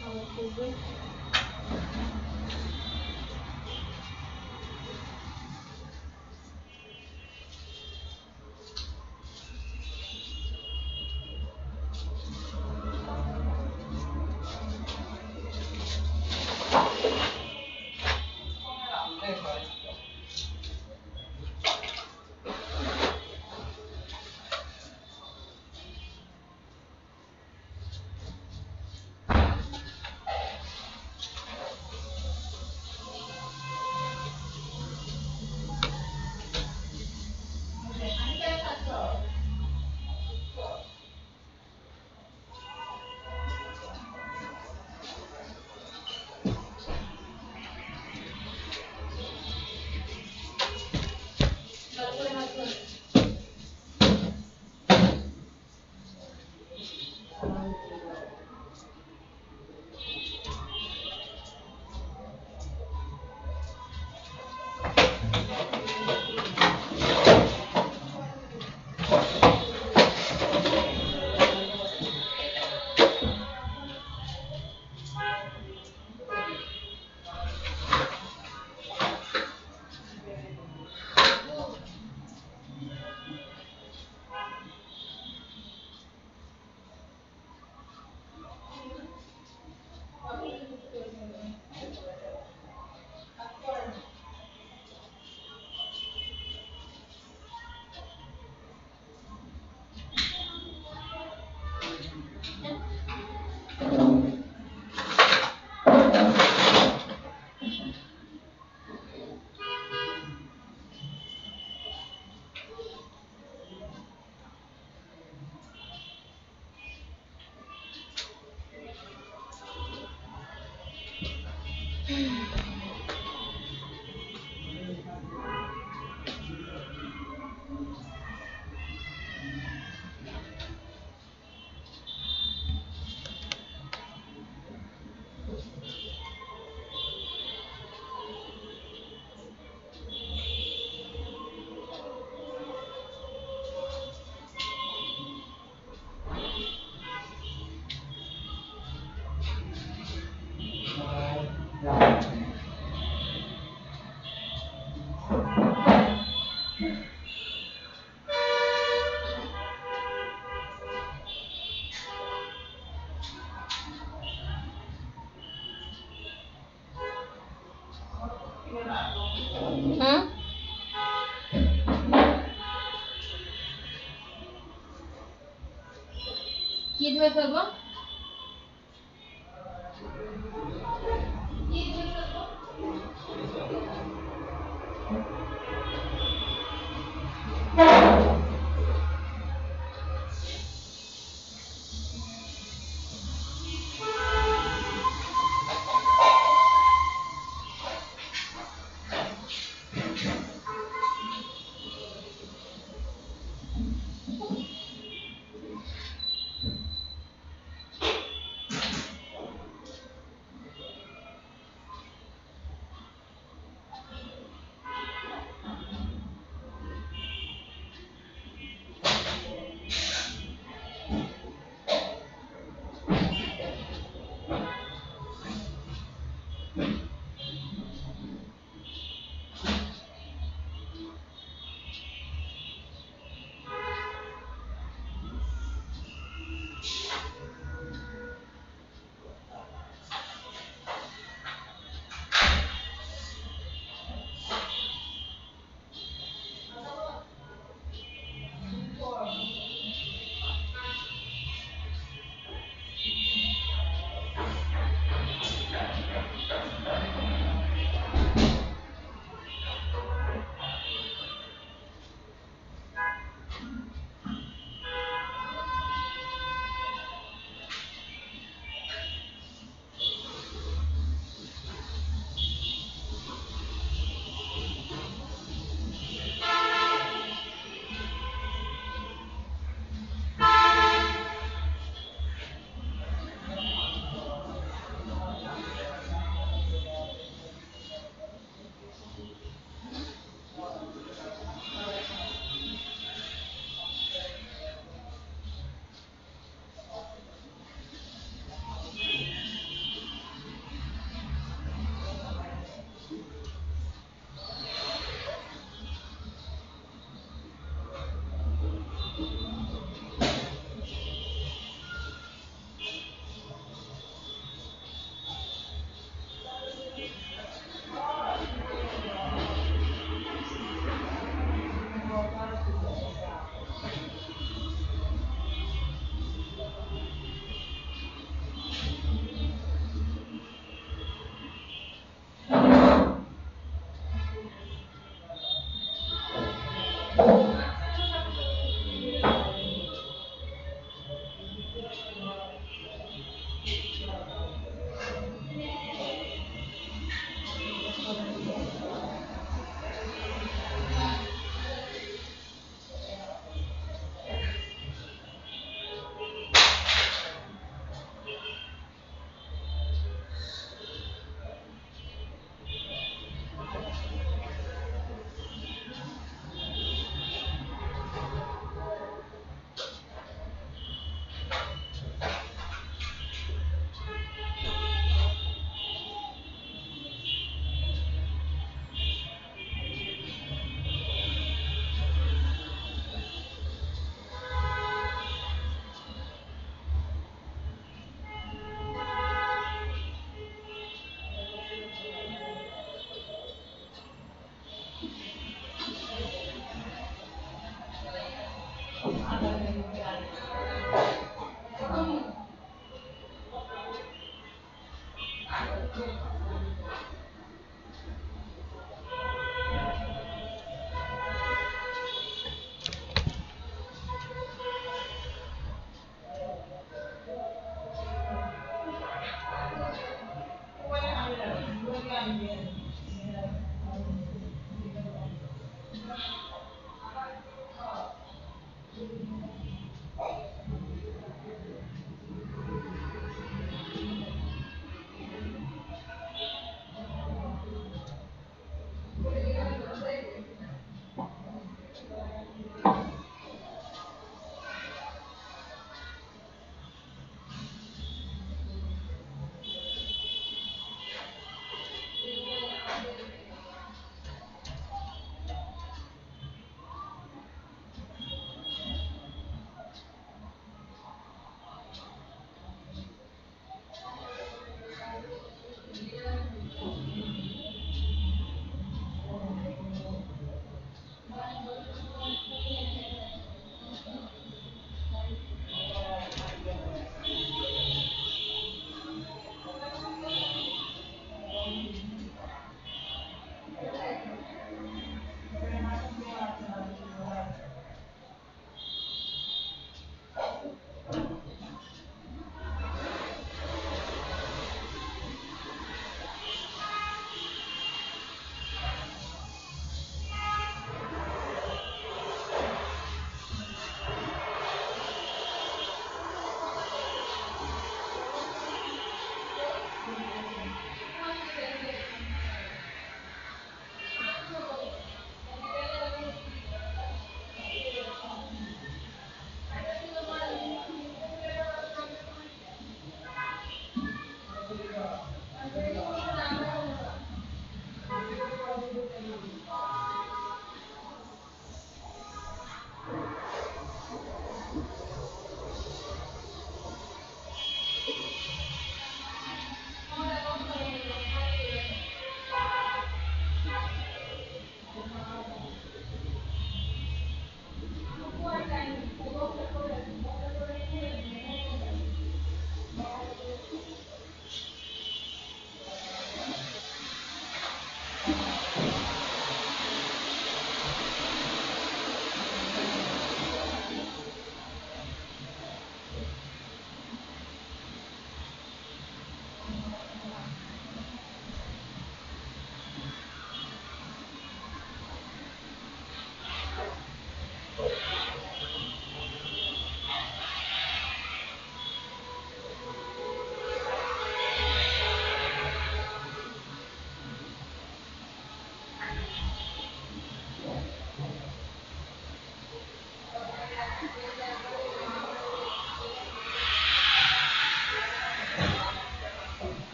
How much is it? Hmm? কি ধুয়ে ফেলবো?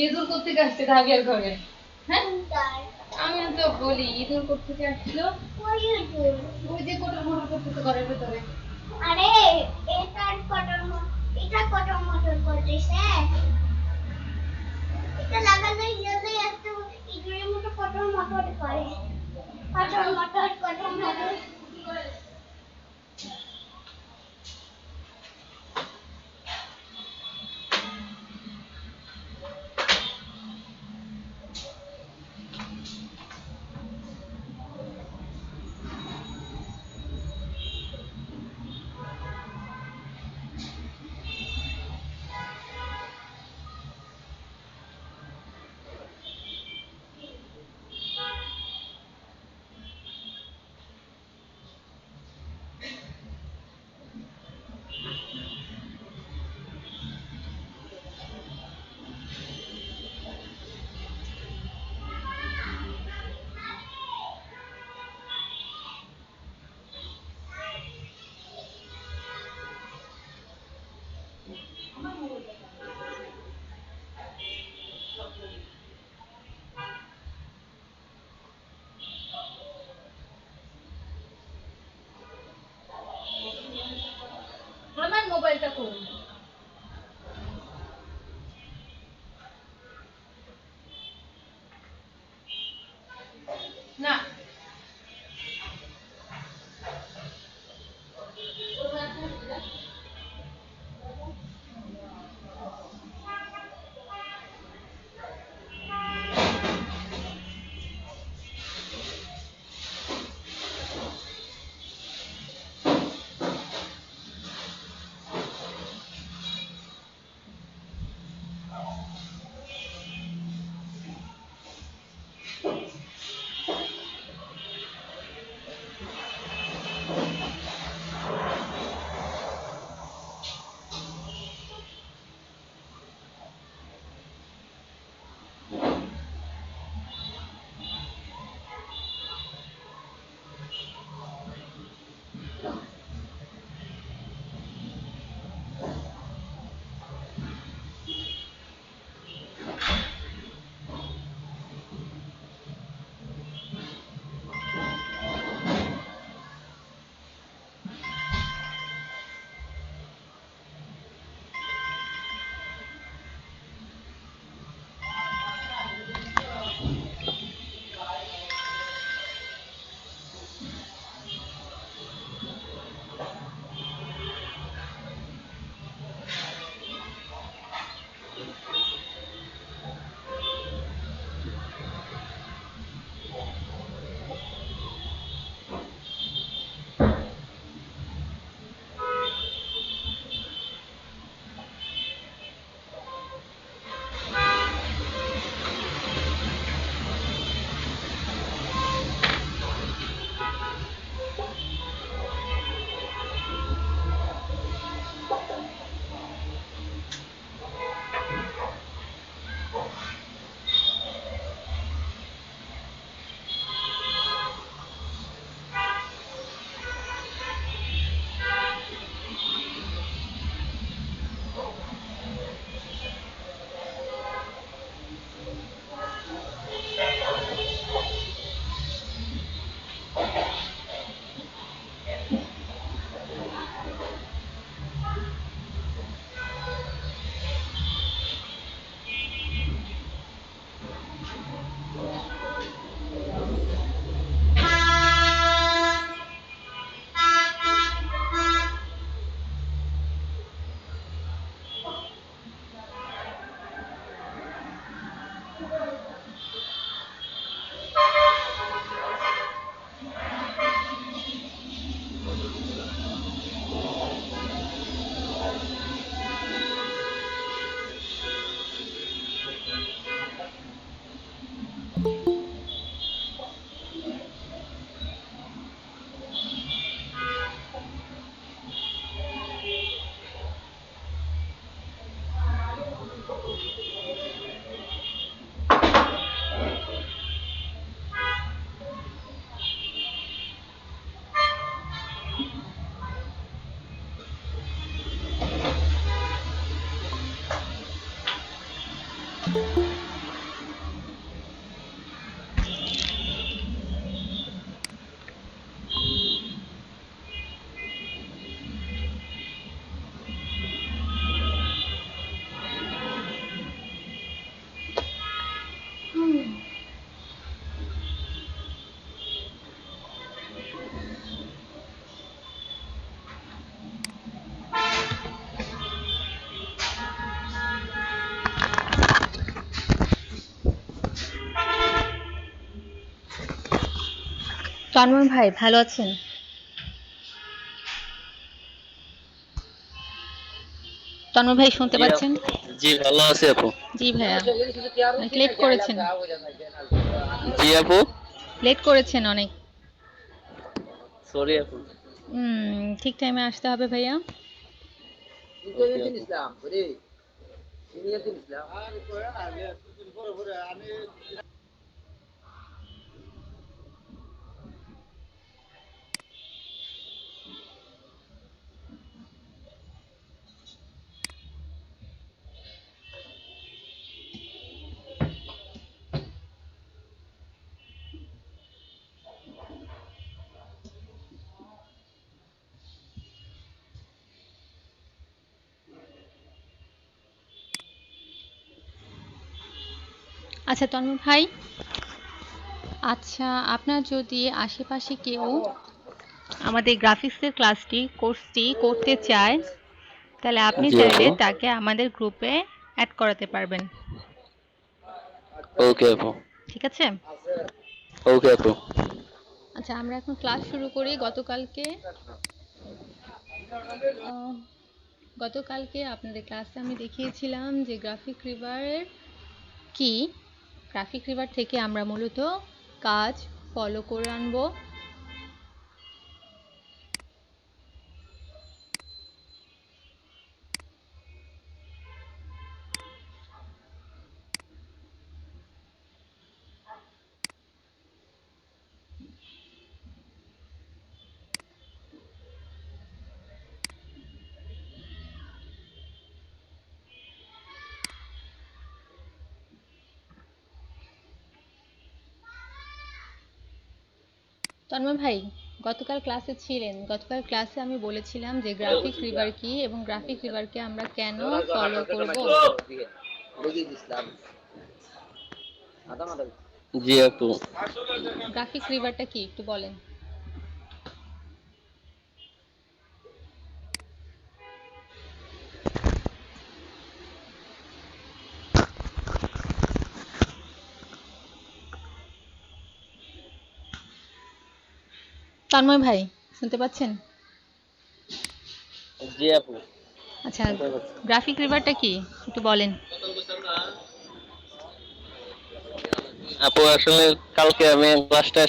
ইঁদুর কোত্থেকে আসছে ধাবিয়ার ঘরে? হ্যাঁ আমি তো বলি ইঁদুর কোত্থেকে আসছিল? ওই যে কোটর মোটর করতেছে ঘরের ভেতরে। আরে এটা কটর মোটর করতেছে। এটা লাগালে গেলে একটু ইঁদুরের মতো কটর মোটর করে। কটর মোটর কটর মোটর। আমার মোবাইলটা করুন না Thank you. তন্ময় ভাই ভালো আছেন? তন্ময় ভাই শুনতে জি পাচ্ছেন? জি ভালো আছি আপু। জি ভাইয়া, অনেক লেট করেছেন। জি আপু, লেট করেছেন অনেক। সরি আপু। ঠিক টাইমে আসতে হবে ভাইয়া। ওকে আপু। আচ্ছা তন্ময় ভাই, আচ্ছা আপনার যদি আশেপাশে কেউ আমাদের গ্রাফিক্সের কোর্সটি করতে চায়, তাহলে আপনি জি আপু। চাইলে তাকে আমাদের গ্রুপে অ্যাড করাতে পারবেন। ওকে আপু। ঠিক আছে? ওকে আপু। আচ্ছা আমরা এখন ক্লাস শুরু করি। আহ, গতকালকে আপনাদের ক্লাসে আমি দেখিয়েছিলাম যে গ্রাফিক রিভারের কি। গ্রাফিক রিভার থেকে আমরা মূলত কাজ ফলো করে আনবো। তন্ময় ভাই, গতকাল ক্লাসে আমি বলেছিলাম যে গ্রাফিক রিভার কি এবং গ্রাফিক রিভারকে আমরা কেন ফলো করব। জি আপু। গ্রাফিক রিভারটা কি একটু বলেন। তন্ময় ভাই শুনতে পাচ্ছেন? জি আপু। আচ্ছা, গ্রাফিক রিভারটা কি একটু বলেন। আপু আসলে কালকে আমি ক্লাসটা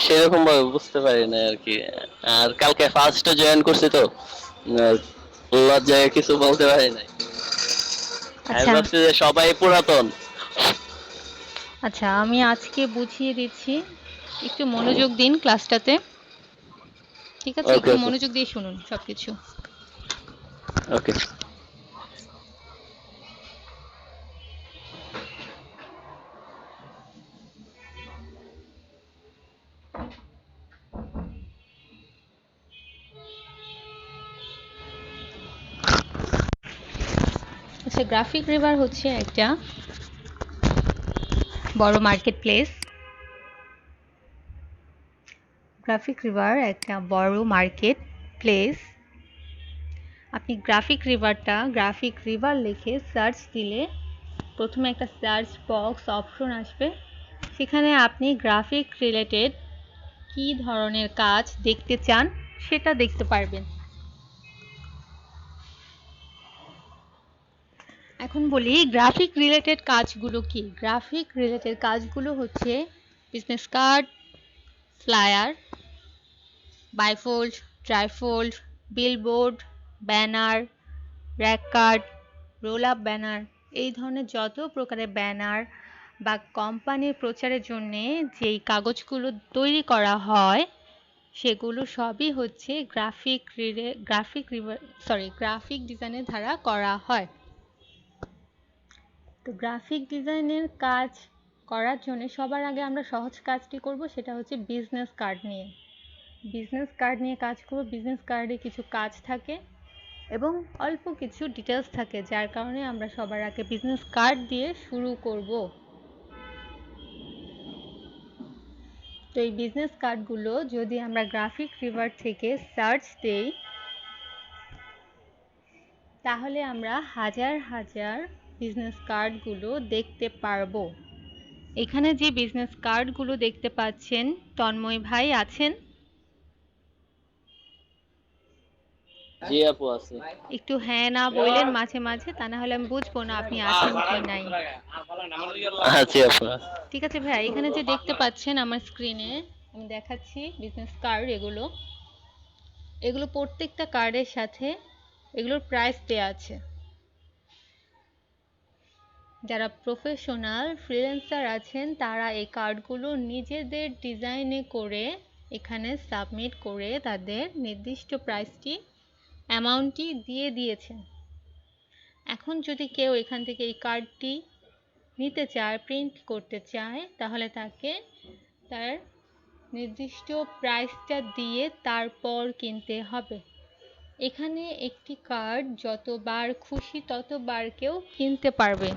সেরকম ভাবে বুঝতে পারি না আর কি। আর কালকে ফার্স্টে জয়েন করছি তো লজ্জায় কিছু বলতে পারি নাই। আমি আচ্ছা ভাবছি যে সবাই পুরাতন। আচ্ছা, আমি আজকে বুঝিয়ে দিচ্ছি, একটু মনোযোগ দিন ক্লাসটাতে। ঠিক আছে, ওকে একটু আপু। মনোযোগ দিয়ে শুনুন সবকিছু। ওকে। আচ্ছা, গ্রাফিক রিভার হচ্ছে একটা বড় মার্কেট প্লেস। গ্রাফিক রিভার একটা বড় মার্কেট প্লেস। আপনি গ্রাফিক রিভার লিখে সার্চ দিলে প্রথমে একটা সার্চ বক্স অপশন আসবে। সেখানে আপনি গ্রাফিক রিলেটেড কী ধরনের কাজ দেখতে চান সেটা দেখতে পারবেন। এখন বলি গ্রাফিক রিলেটেড কাজগুলো কি। গ্রাফিক রিলেটেড কাজগুলো হচ্ছে business card, flyer, bifold, trifold, billboard, banner, rack card, roll up banner, এই ধরনের যত প্রকারের ব্যানার বা কোম্পানির প্রচারের জন্যে যেই কাগজগুলো তৈরি করা হয় সেগুলো সবই হচ্ছে গ্রাফিক ডিজাইনের দ্বারা করা হয়। তো গ্রাফিক ডিজাইনের কাজ করার জন্য সবার আগে আমরা সহজ কাজটি করব, সেটা হচ্ছে বিজনেস কার্ড নিয়ে। বিজনেস কার্ড নিয়ে কাজ করব। বিজনেস কার্ডে কিছু কাজ থাকে এবং অল্প কিছু ডিটেলস থাকে, যার কারণে আমরা সবার আগে বিজনেস কার্ড দিয়ে শুরু করব। তো এই বিজনেস কার্ডগুলো যদি আমরা গ্রাফিক রিভার থেকে সার্চ দেই, তাহলে আমরা হাজার হাজার বিজনেস কার্ডগুলো দেখতে পারবো। এখানে যে বিজনেস কার্ডগুলো দেখতে পাচ্ছেন, তন্ময় ভাই আছেন? জি আপু আছে। একটু হ্যাঁ না বললেন মাঝে মাঝে, তা না হলে আমি বুঝবো না আপনি আছেন কি নাই। আছি আপু। ঠিক আছে ভাই, এখানে যে দেখতে পাচ্ছেন আমার স্ক্রিনে আমি দেখাচ্ছি বিজনেস কার্ড, এগুলো প্রত্যেকটা কার্ডের সাথে এগুলোর প্রাইস দেওয়া আছে। যারা প্রফেশনাল ফ্রিল্যান্সার আছেন তারা এই কার্ডগুলো নিজেদের ডিজাইনে করে এখানে সাবমিট করে তাদের নির্দিষ্ট প্রাইসটি অ্যামাউন্টটি দিয়ে দিয়েছেন। এখন যদি কেউ এখান থেকে এই কার্ডটি নিতে চায়, প্রিন্ট করতে চায়, তাহলে তাকে তার নির্দিষ্ট প্রাইসটা দিয়ে তারপর কিনতে হবে। এখানে একটি কার্ড যতবার খুশি ততবার কেউ কিনতে পারবে।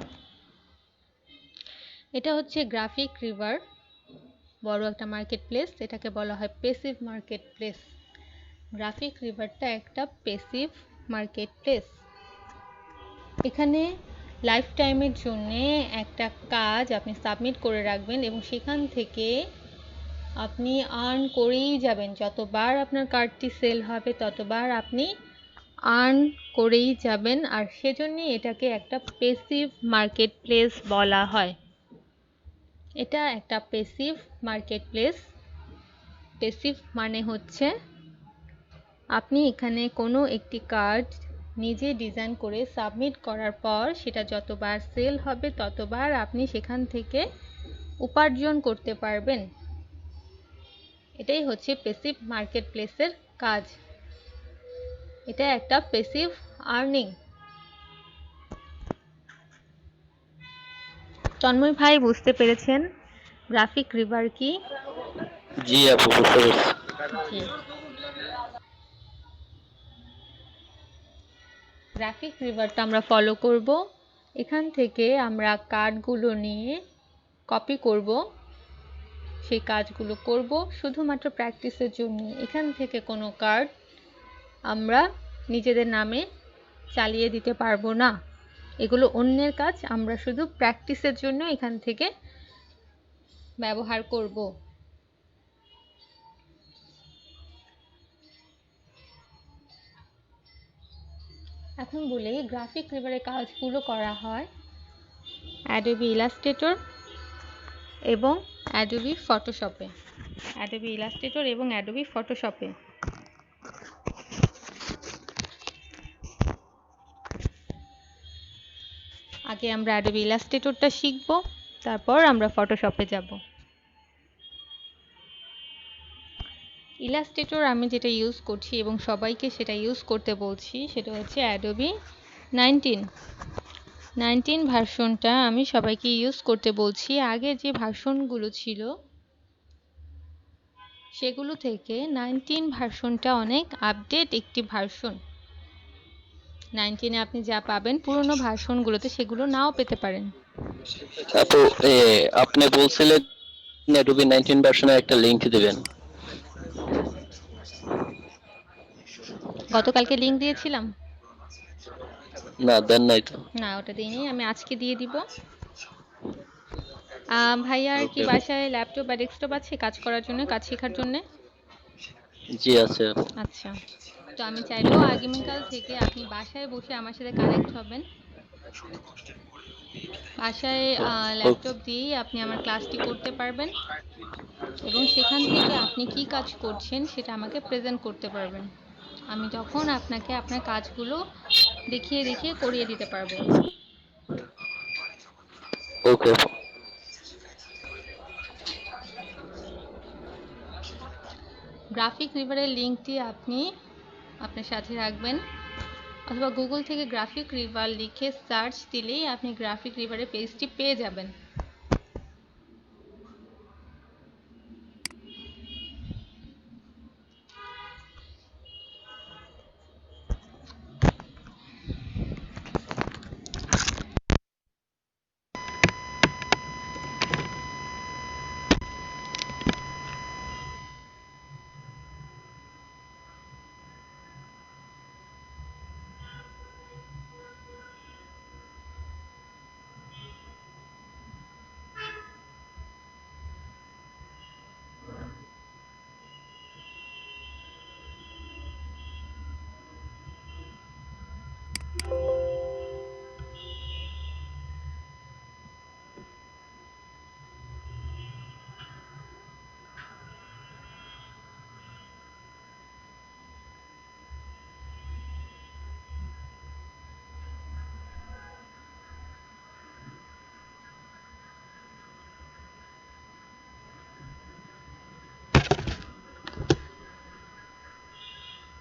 এটা হচ্ছে গ্রাফিক রিভার, বড় একটা মার্কেট প্লেস, এটাকে বলা হয় পেসিভ মার্কেট প্লেস। গ্রাফিক রিভারটা একটা পেসিভ মার্কেট প্লেস। এখানে লাইফ টাইমের জন্য একটা কাজ আপনি সাবমিট করে রাখবেন এবং সেখান থেকে আপনি আর্ন করেই যাবেন। যতবার আপনার কার্ডটি সেল হবে ততবার আপনি আর্ন করেই যাবেন, আর সেজন্যই এটাকে একটা পেসিভ মার্কেট প্লেস বলা হয়। এটা একটা পেসিভ মার্কেট প্লেস। পেসিভ মানে হচ্ছে আপনি এখানে কোনো একটি কার্ড নিজে ডিজাইন করে সাবমিট করার পর সেটা যতবার সেল হবে ততবার আপনি সেখান থেকে উপার্জন করতে পারবেন। এটাই হচ্ছে পেসিভ মার্কেট প্লেসের কাজ। এটা একটা পেসিভ আর্নিং। তন্ময় ভাই বুঝতে পেরেছেন গ্রাফিক রিভার কি? জি আপু বুঝতে পারছি। গ্রাফিক রিভারটা আমরা ফলো করব। এখান থেকে আমরা কার্ডগুলো নিয়ে কপি করব, সেই কাজগুলো করব শুধুমাত্র প্র্যাকটিসের জন্য। এখান থেকে কোনো কার্ড আমরা নিজেদের নামে চালিয়ে দিতে পারবো না, এগুলো অন্যের কাজ, আমরা শুধু প্র্যাকটিসের জন্য এখান থেকে ব্যবহার করব। এখন বলি গ্রাফিক রিভারের কাজগুলো করা হয় অ্যাডোবি ইলাস্ট্রেটর এবং অ্যাডোবি ফটোশপে। অ্যাডোবি ইলাস্ট্রেটর এবং অ্যাডোবি ফটোশপে। আগে আমরা অ্যাডোবি ইলাস্ট্রেটরটা শিখব, তারপর আমরা ফটোশপে যাব। ইলাস্ট্রেটর আমি যেটা ইউজ করছি এবং সবাইকে সেটা ইউজ করতে বলছি সেটা হচ্ছে অ্যাডোবি 19 ভার্সনটা আমি সবাইকে ইউজ করতে বলছি। আগে যে ভার্সনগুলো ছিল সেগুলো থেকে 19 ভার্সনটা অনেক আপডেট একটি ভার্সন। 19 এ আপনি যা পাবেন পুরনো ভার্সনগুলোতে সেগুলো নাও পেতে পারেন। আপু আপনি বলছিলেন অ্যাডোবি 19 ভার্সনের একটা লিংক দিবেন। গতকালকে লিংক দিয়েছিলাম না দেন নাই তো। না, ওটা দিইনি, আমি আজকে দিয়ে দিব। ভাইয়ার কি বাসায় ল্যাপটপ বা ডেস্কটপ আছে কাজ করার জন্য, কাজ শেখার জন্য? জি আছে। আচ্ছা, তো আমি চাইলেও আগামীকাল থেকে আপনি বাসায় বসে আমার সাথে কানেক্ট হবেন। বাসায় ল্যাপটপ দিয়েই আপনি আমার ক্লাসটি করতে পারবেন এবং সেখান থেকে আপনি কি কাজ করছেন সেটা আমাকে প্রেজেন্ট করতে পারবেন। আমি তখন আপনাকে আপনার কাজগুলো দেখিয়ে দেখিয়ে করিয়ে দিতে পারবো। ওকে। গ্রাফিক রিভারের লিঙ্কটি আপনি আপনার সাথে রাখবেন, অথবা গুগল থেকে গ্রাফিক রিভার লিখে সার্চ দিলেই আপনি গ্রাফিক রিভারের পেজটি পেয়ে যাবেন।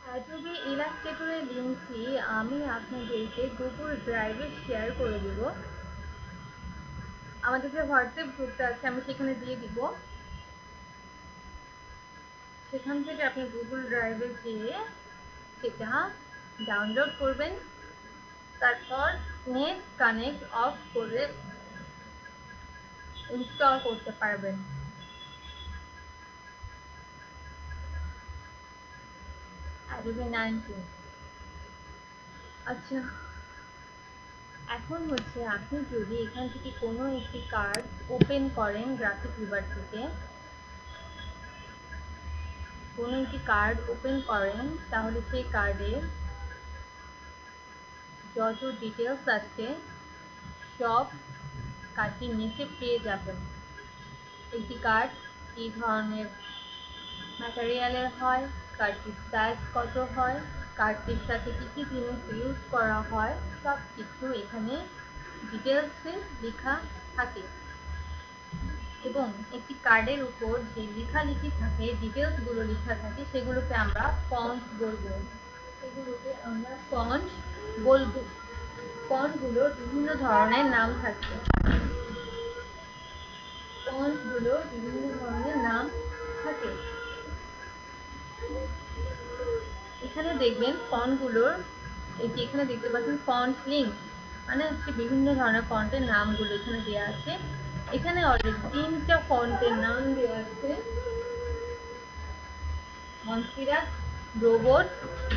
অ্যাডোবি ইলাস্ট্রেটরের লিঙ্কটি আমি আপনাদেরকে গুগল ড্রাইভে শেয়ার করে দেব। আমাদের যে হোয়াটসঅ্যাপ গ্রুপটা আছে আমি সেখানে দিয়ে দিব। সেখান থেকে আপনি গুগল ড্রাইভে যেয়ে সেটা ডাউনলোড করবেন, তারপর নেট কানেক্ট অফ করে ইনস্টল করতে পারবেন। অ্যাডোবি 19। আচ্ছা, এখন হচ্ছে আপনি যদি এখান থেকে কোনো একটি কার্ড ওপেন করেন গ্রাফিক রিডার থেকে, কোনো একটি কার্ড ওপেন করেন, তাহলে সেই কার্ডের যত ডিটেলস আছে সব কার্ডটির নিচে পেয়ে যাবেন। একটি কার্ড কী ধরনের ম্যাটেরিয়ালের হয়, কার্ডটির সাইজ কত হয়, কার্ডটির সাথে কী কী জিনিস ইউজ করা হয়, সব কিছু এখানে ডিটেলসে লেখা থাকে। এবং একটি কার্ডের উপর যে লেখালেখি থাকে, ডিটেলসগুলো লেখা থাকে, সেগুলোকে আমরা ফন্ট বলবো। সেগুলোকে আমরা ফন্ট বলবো। ফন্টগুলোর বিভিন্ন ধরনের নাম থাকে। ফন্টগুলোর বিভিন্ন ধরনের নাম থাকে। এখানে দেখবেন ফন্টগুলোর, এখানে দেখতে পাচ্ছেন ফন্ট লিঙ্ক, মানে হচ্ছে বিভিন্ন ধরনের ফন্টের নামগুলো এখানে দেওয়া আছে। এখানে অলরেডি 3টা ফন্টের নাম দেওয়া আছে: মনস্পিরাস, রোবট,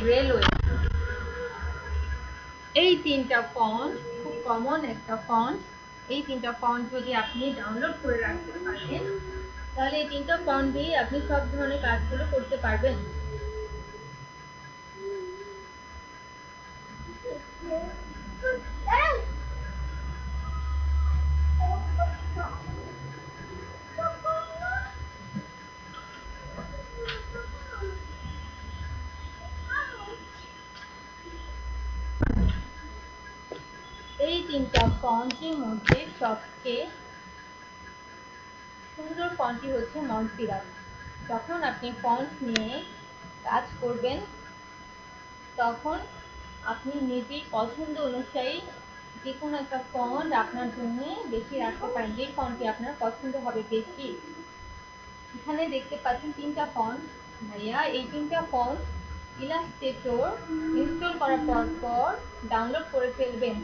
রেলওয়ে। এই 3টা ফন্ট খুব কমন একটা ফন্ট। এই 3টা ফন্ট যদি আপনি ডাউনলোড করে রাখতে পারেন, তাহলে এই 3টা ফন্ট দিয়ে আপনি সব ধরনের কাজগুলো করতে পারবেন। এই 3টা ফন্টের মধ্যে সবচেয়ে সুন্দর ফন্টটি হচ্ছে মনস্পিরাস। যখন আপনি ফন্ট নিয়ে কাজ করবেন, তখন আপনি নিজেই পছন্দ অনুযায়ী যে কোনো একটা ফন্ট আপনার জন্য বেশি রাখতে পারেন, যে ফন্টটি আপনার পছন্দ হবে বেশি। এখানে দেখতে পাচ্ছেন 3টা ফন্ট। ভাইয়া, এই 3টা ফন্ট ইলাস্ট্রেটর ইনস্টল করার পর ডাউনলোড করে ফেলবেন।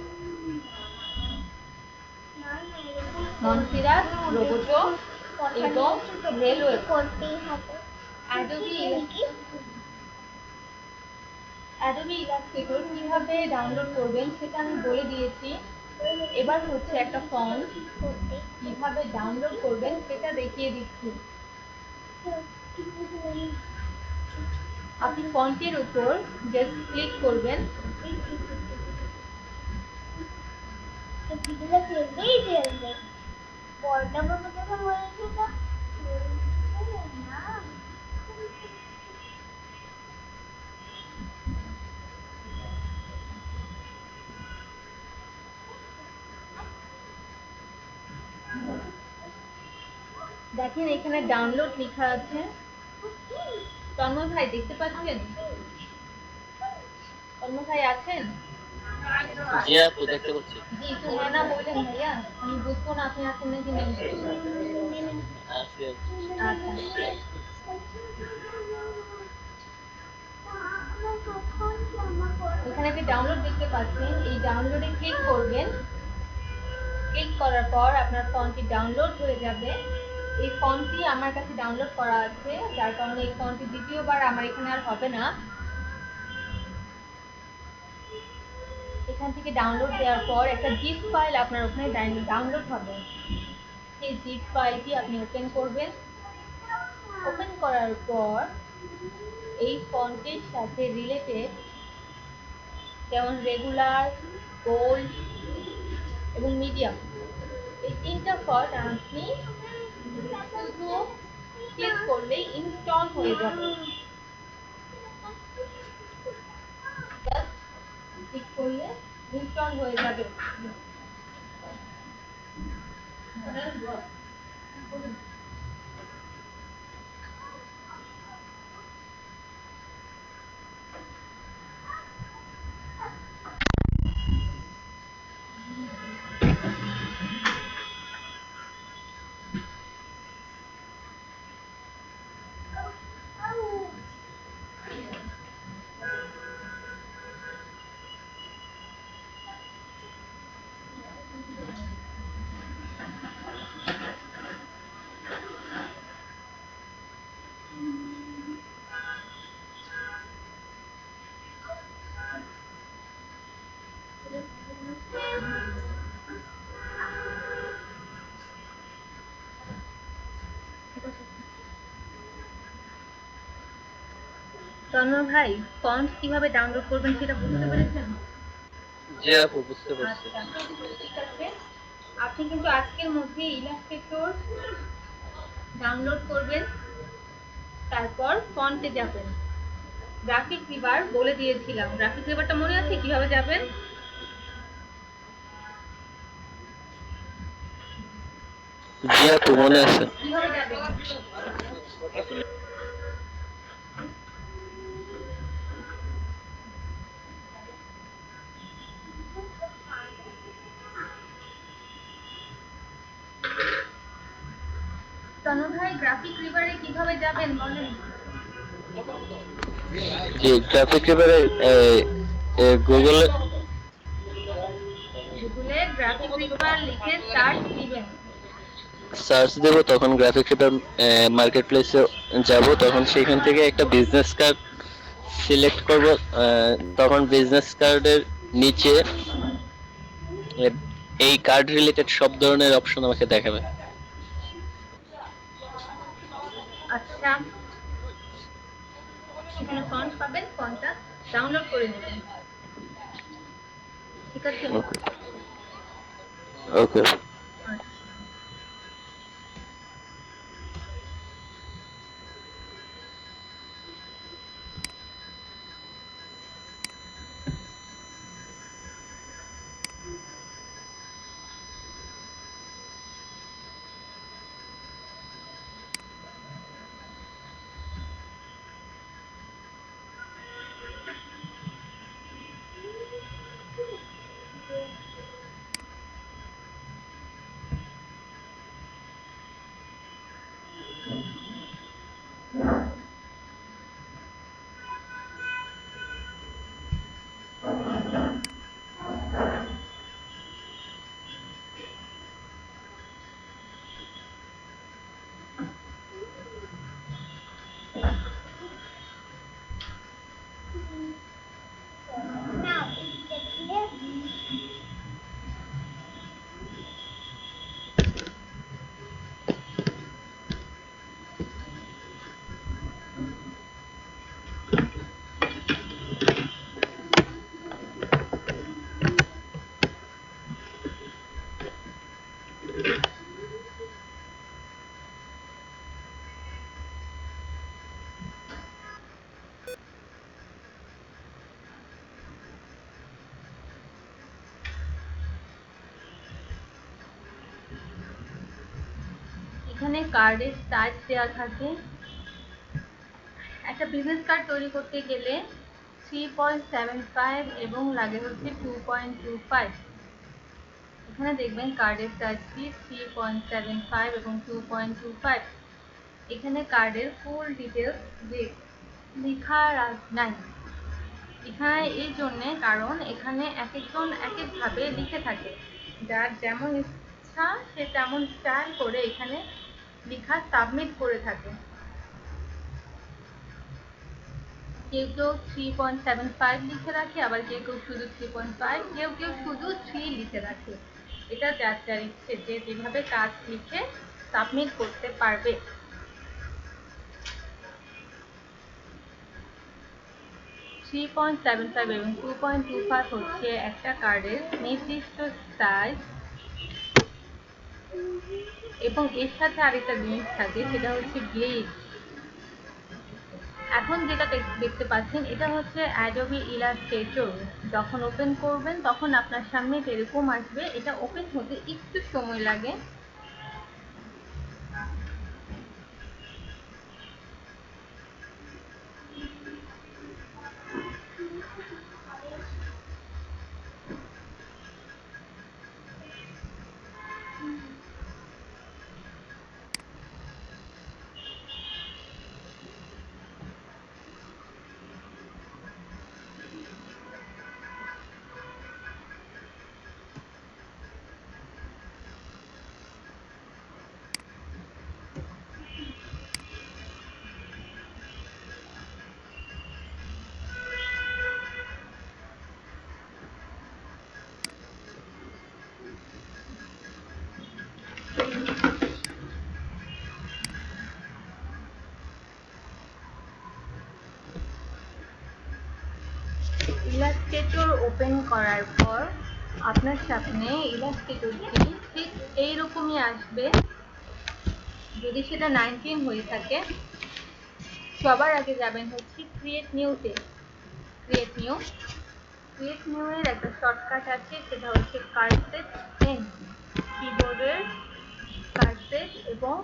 মনস্পিরাস, রোবোটো এবং রেলওয়ে। অ্যাডোবি ইলাস্ট্রেটর কিভাবে ডাউনলোড করবেন সেটা আমি বলে দিয়েছি। এবার হচ্ছে একটা ফন্ট কিভাবে ডাউনলোড করবেন সেটা দেখিয়ে দিচ্ছি। আপনি ফন্টের উপর জাস্ট ক্লিক করবেন। দেখেন এখানে ডাউনলোড লেখা আছে। তন্ময় ভাই দেখতে পাচ্ছেন? তন্ময় ভাই আছেন? জি আপু, দেখতে পাচ্ছি। জি, একটু হ্যাঁ না বললেন ভাইয়া, আমি বুঝবো না আপনি আছেন নাকি নেই। আছি আপু। আচ্ছা, এখানে একটা ডাউনলোড দেখতে পাচ্ছেন, এই ডাউনলোডে ক্লিক করবেন। ক্লিক করার পর আপনার ফন্টটি ডাউনলোড হয়ে যাবে। এই ফন্টটি আমার কাছে ডাউনলোড করা আছে, যার কারণে এই ফন্টটি দ্বিতীয়বার আমার এখানে আর হবে না। এখান থেকে ডাউনলোড দেওয়ার পর একটা জিপ ফাইল আপনার ওখানে ডাউনলোড হবে। সেই জিপ ফাইলটি আপনি ওপেন করবেন। ওপেন করার পর এই ফন্টের সাথে রিলেটেড যেমন রেগুলার, গোল্ড এবং মিডিয়াম। এই তিনটা ফন্ট আপনি শুধু ক্লিক করলেই ইনস্টল হয়ে যাবে। ক্লিক করলে ইনস্টল হয়ে যাবে। তন্ময় ভাই, ফন্ট কিভাবে ডাউনলোড করবেন সেটা বুঝতে পেরেছেন? জি আপু, বুঝতে পারছি। আচ্ছা, ঠিক আছে। আপনি কিন্তু আজকের মধ্যে ইলাস্ট্রেটর ডাউনলোড করবেন, তারপর ফন্টে যাবেন। গ্রাফিক রিভার বলে দিয়েছিলাম, গ্রাফিক রিভারটা মনে আছে কিভাবে যাবেন? জি আপু, মনে আছে। কিভাবে যাবেন? তন্ময় ভাই, গ্রাফিক রিভারে কিভাবে যাবেন বলেন? জি, গ্রাফিক এবারে গুগলে গুগলে গ্রাফিক রিভার লিখে সার্চ দিবেন। সার্চ দেব, তখন গ্রাফিক এবার মার্কেট প্লেসে যাব, তখন সেখান থেকে একটা বিজনেস কার্ড সিলেক্ট করব। তখন বিজনেস কার্ডের নিচে আহ, এই কার্ড রিলেটেড সব ধরনের অপশন আমাকে দেখাবে। আচ্ছা, এখানে ফন্ট পাবেন, ফন্টটা ডাউনলোড করে নেবেন। ঠিক আছে? ওকে ওকে। আচ্ছা। এখানে কার্ডের সাইজ দেওয়া থাকে। একটা বিজনেস কার্ড তৈরি করতে গেলে 3.75 এবং লাগে হচ্ছে 2.25। এখানে দেখবেন কার্ডের সাইজটি 3.75 এবং 2.25। এখানে কার্ডের ফুল ডিটেলস লেখা নাই। এখানে এই জন্যে কারণ এখানে এক একজন এক একভাবে লিখে থাকে, যার যেমন ইচ্ছা সে তেমন স্টাইল করে এখানে লেখা সাবমিট করে থাকে। কেউ কেউ 3.75 লিখে রাখে, আবার কেউ কেউ শুধু 3.5, কেউ কেউ শুধু 3 লিখে রাখে। এটা যার যার ইচ্ছে, যে যেভাবে কাজ লিখে সাবমিট করতে পারবে। 3.75 এবং 2.25 হচ্ছে একটা কার্ডের নির্দিষ্ট সাইজ, এবং এর সাথে আরেকটা জিনিস থাকে সেটা হচ্ছে গ্লেজ। এখন যেটা দেখতে পাচ্ছেন এটা হচ্ছে অ্যাডোবি ইলাস্ট্রেটর। যখন ওপেন করবেন তখন আপনার সামনে এরকম আসবে। এটা ওপেন হতে একটু সময় লাগে। ইলাস্ট্রেটর ওপেন করার পর আপনার সামনে ইলাস্ট্রেটরটি ঠিক এইরকমই আসবে। যদি সেটা 19 হয়ে থাকে, সবার আগে যাবেন হচ্ছে ক্রিয়েট নিউতে। ক্রিয়েট নিউ এর একটা শর্টকাট আছে, সেটা হচ্ছে কার্সেট এন, কিবোর্ডের কার্সেট এবং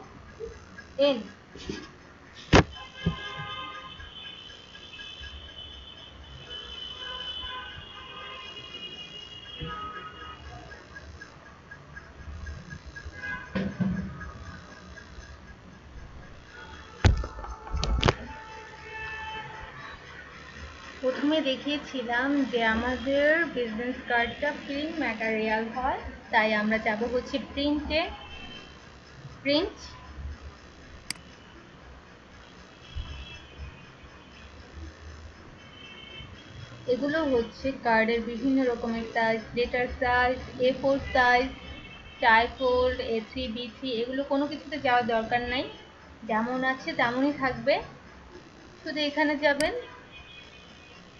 এন। প্রথমে দেখিয়েছিলাম যে আমাদের বিজনেস কার্ডটা প্রিন্ট ম্যাটেরিয়াল হয়, তাই আমরা যাব হচ্ছে প্রিন্টে। প্রিন্ট, এগুলো হচ্ছে কার্ডের বিভিন্ন রকমের size, letter size, A4 size, trifold, A3, B3, এগুলো কোনো কিছুতে যাওয়ার দরকার নাই, যেমন আছে তেমনই থাকবে। শুধু এখানে যাবেন,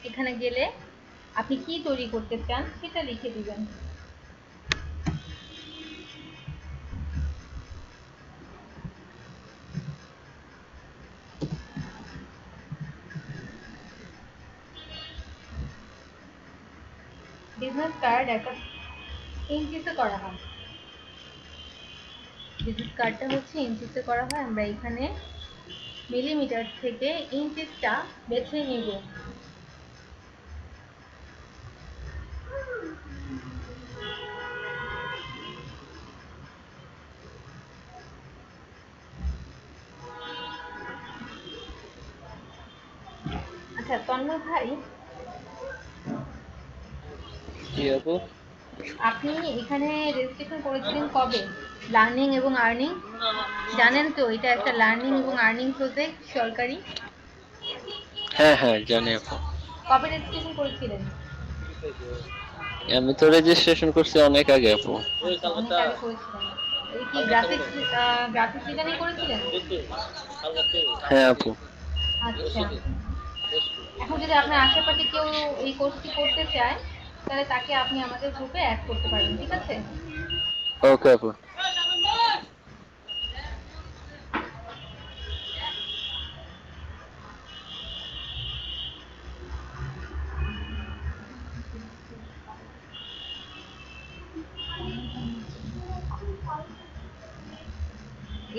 এখানে গেলে আপনি কি তৈরি করতে চান সেটা লিখে দিবেন। বিজনেস কার্ড একটা ইঞ্চিতে করা হয়। বিজনেস কার্ডটা হচ্ছে ইঞ্চিতে করা হয়। আমরা এখানে মিলিমিটার থেকে ইঞ্চিসটা বেছে নিব। আচ্ছা তন্ময় ভাই, জি আপু। আপনি এখানে রেজিস্ট্রেশন করেছিলেন কবে? লার্নিং এবং আর্নিং, জানেন তো এটা একটা লার্নিং এবং আর্নিং প্রজেক্ট সরকারি। হ্যাঁ হ্যাঁ জানি আপু। কবে রেজিস্ট্রেশন করেছিলেন? আমি তো রেজিস্ট্রেশন করছি অনেক আগে আপু। আচ্ছা, অনেক আগে করেছিলেন। এই কি গ্রাফিক্স গ্রাফিক্স ডিজাইনিং করেছিলেন? হ্যাঁ আপু। আচ্ছা, এখন যদি আপনার আশেপাশে কেউ এই কোর্সটি করতে চায় তাহলে তাকে আপনি আমাদের গ্রুপে অ্যাড করতে পারেন, ঠিক আছে? ওকে আপু।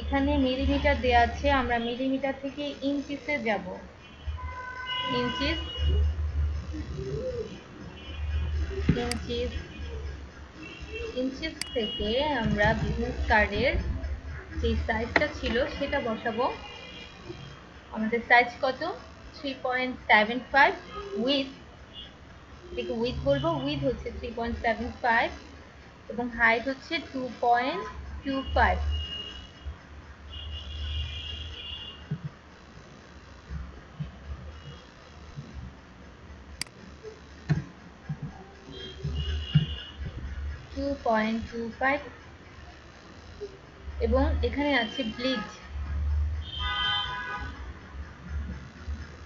এখানে মিলিমিটার দেওয়া আছে, আমরা মিলিমিটার থেকে ইঞ্চিসে যাব। ইঞ্চিস, ইঞ্চিস, ইঞ্চিস থেকে আমরা বিজনেস কার্ডের যে সাইজটা ছিল সেটা বসাবো। আমাদের সাইজ কত? 3.75 উইথ, এটাকে উইথ বলবো, উইথ হচ্ছে 3.75 এবং হাইট হচ্ছে 2.25। এবং এখানে আছে ব্লিড।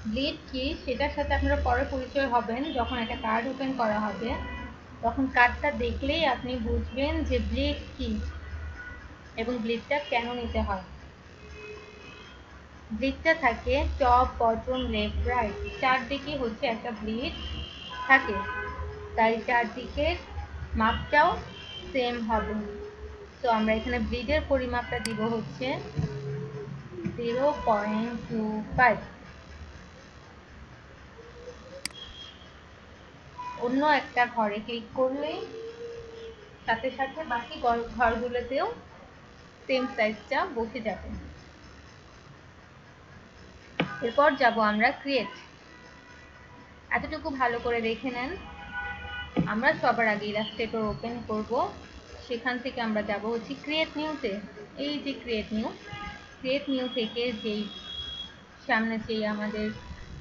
ব্লিড কি সেটার সাথে আপনারা পরে পরিচয় হবেন যখন একটা কার্ড ওপেন করা হবে, তখন কার্ডটা দেখলেই আপনি বুঝবেন যে ব্লিড কি এবং ব্লিডটা কেন নিতে হয়। ব্লিডটা থাকে টপ, বটম, লেফট, রাইট, চারদিকে হচ্ছে একটা ব্লিড থাকে, তাই চারদিকের মাপটাও সেম হবে। তো আমরা এখানে ব্লিডের পরিমাপটা দিব হচ্ছে 0.25। অন্য একটা ঘরে ক্লিক করলেই সাথে সাথে বাকি ঘরগুলোতেও সেম সাইজটা বসে যাবে। এরপর যাব আমরা ক্রিয়েট। এতটুকু ভালো করে দেখে নেন। আমরা সবার আগে ইলাস্ট্রেটর ওপেন করব, সেখান থেকে আমরা যাব হচ্ছে ক্রিয়েট নিউতে। এই যে ক্রিয়েট নিউ থেকে যেই সামনে যেই আমাদের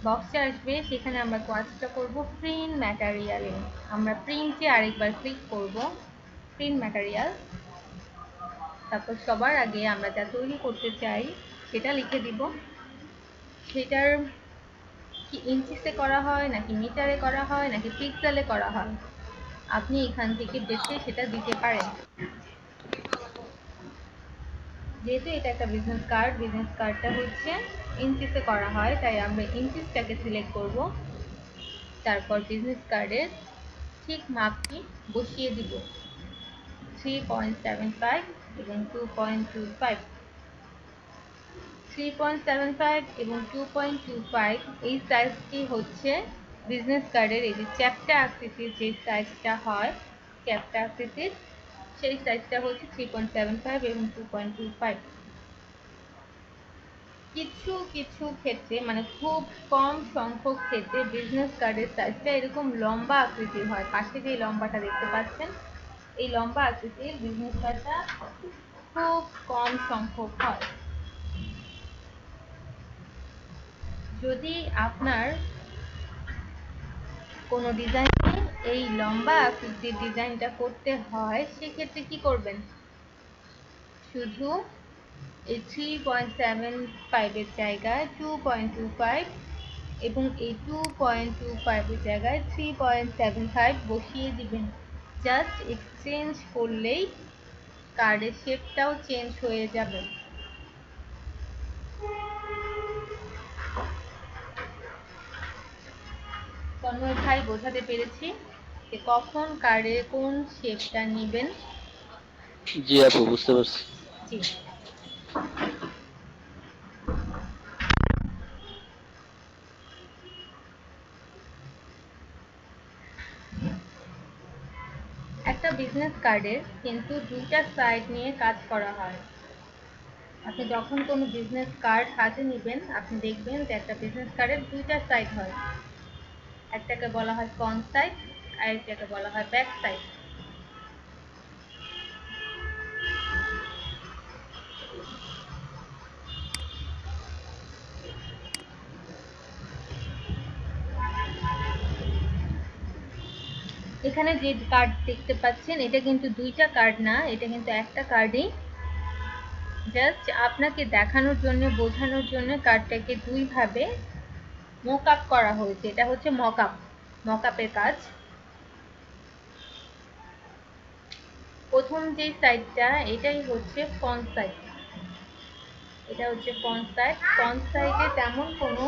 বক্সটা আসবে সেখানে আমরা কাজটা করব প্রিন্ট ম্যাটেরিয়ালে। আমরা প্রিন্টে আরেকবার ক্লিক করব, প্রিন্ট ম্যাটেরিয়াল। তারপর সবার আগে আমরা যা তৈরি করতে চাই সেটা লিখে দিব। সেটার কি ইঞ্চিসে করা হয় নাকি মিটারে করা হয় নাকি পিক্সেলে করা হয়, আপনি এখান থেকে বেছে সেটা দিতে পারেন। যেহেতু এটা একটা বিজনেস কার্ডটা হচ্ছে ইঞ্চিসে করা হয়, তাই আমরা ইঞ্চিসটাকে সিলেক্ট করব। তারপর বিজনেস কার্ডের ঠিক মাপটি বসিয়ে দিব, 3.75 এবং 2.25। 3.75 এবং 2.25 এই সাইজটি হচ্ছে বিজনেস কার্ডের এই যে চ্যাপ্টা আকৃতির যে সাইজটা হয়, চ্যাপ্টা আকৃতির সেই সাইজটা হচ্ছে 3.75 এবং 2.25। কিছু কিছু ক্ষেত্রে মানে খুব কম সংখ্যক ক্ষেত্রে বিজনেস কার্ডের সাইজটা এরকম লম্বা আকৃতির হয়। পাশে যে লম্বাটা দেখতে পাচ্ছেন, এই লম্বা আকৃতির বিজনেস কার্ডটা খুব কম সংখ্যক হয়। যদি আপনার কোনো ডিজাইনে এই লম্বা আকৃতির ডিজাইনটা করতে হয়, সেক্ষেত্রে কি করবেন, শুধু এই 3.75 এর জায়গায় 2.25 এবং এই 2.25 এর জায়গায় 3.75 বসিয়ে দিবেন। জাস্ট এক্সচেঞ্জ করলেই কার্ডের শেপটাও চেঞ্জ হয়ে যাবে। তন্ময় ভাই, বোঝাতে পেরেছি যে কখন কার্ডে কোন শেপটা নেবেন? জি আপু, বুঝতে পারছি। জি। একটা বিজনেস কার্ডের কিন্তু দুইটা সাইড নিয়ে কাজ করা হয়। আপনি যখন কোনো বিজনেস কার্ড হাতে নেবেন, আপনি দেখবেন যে একটা বিজনেস কার্ডের দুইটা সাইড হয়। একটাকে বলা হয় ফ্রন্ট সাইড আর একটাকে বলা হয় ব্যাক সাইড। এখানে যে কার্ড দেখতে পাচ্ছেন এটা কিন্তু দুইটা কার্ড না, এটা কিন্তু একটা কার্ডই। জাস্ট আপনাকে দেখানোর জন্য, বোঝানোর জন্য কার্ডটাকে দুই ভাবে মক আপ করা হয়েছে। এটা হচ্ছে মক আপের কাজ। প্রথম যে সাইডটা এটাই হচ্ছে ফ্রন্ট সাইড। এটা হচ্ছে ফ্রন্ট সাইড। ফ্রন্ট সাইডে তেমন কোনো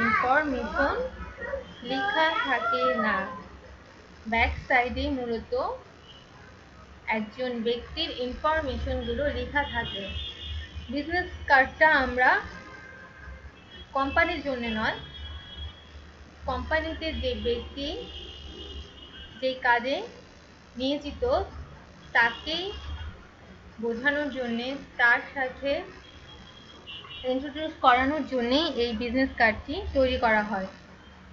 ইনফরমেশন লেখা থাকে না। ব্যাক সাইডে মূলত একজন ব্যক্তির ইনফরমেশনগুলো লেখা থাকে। বিজনেস কার্ডটা আমরা কোম্পানির জন্য নয়, কোম্পানিতে যে ব্যক্তি যে কাজে নিয়োজিত তাকেই বোঝানোর জন্যে, তার সাথে ইন্ট্রোডিউস করানোর জন্যেই এই বিজনেস কার্ডটি তৈরি করা হয়।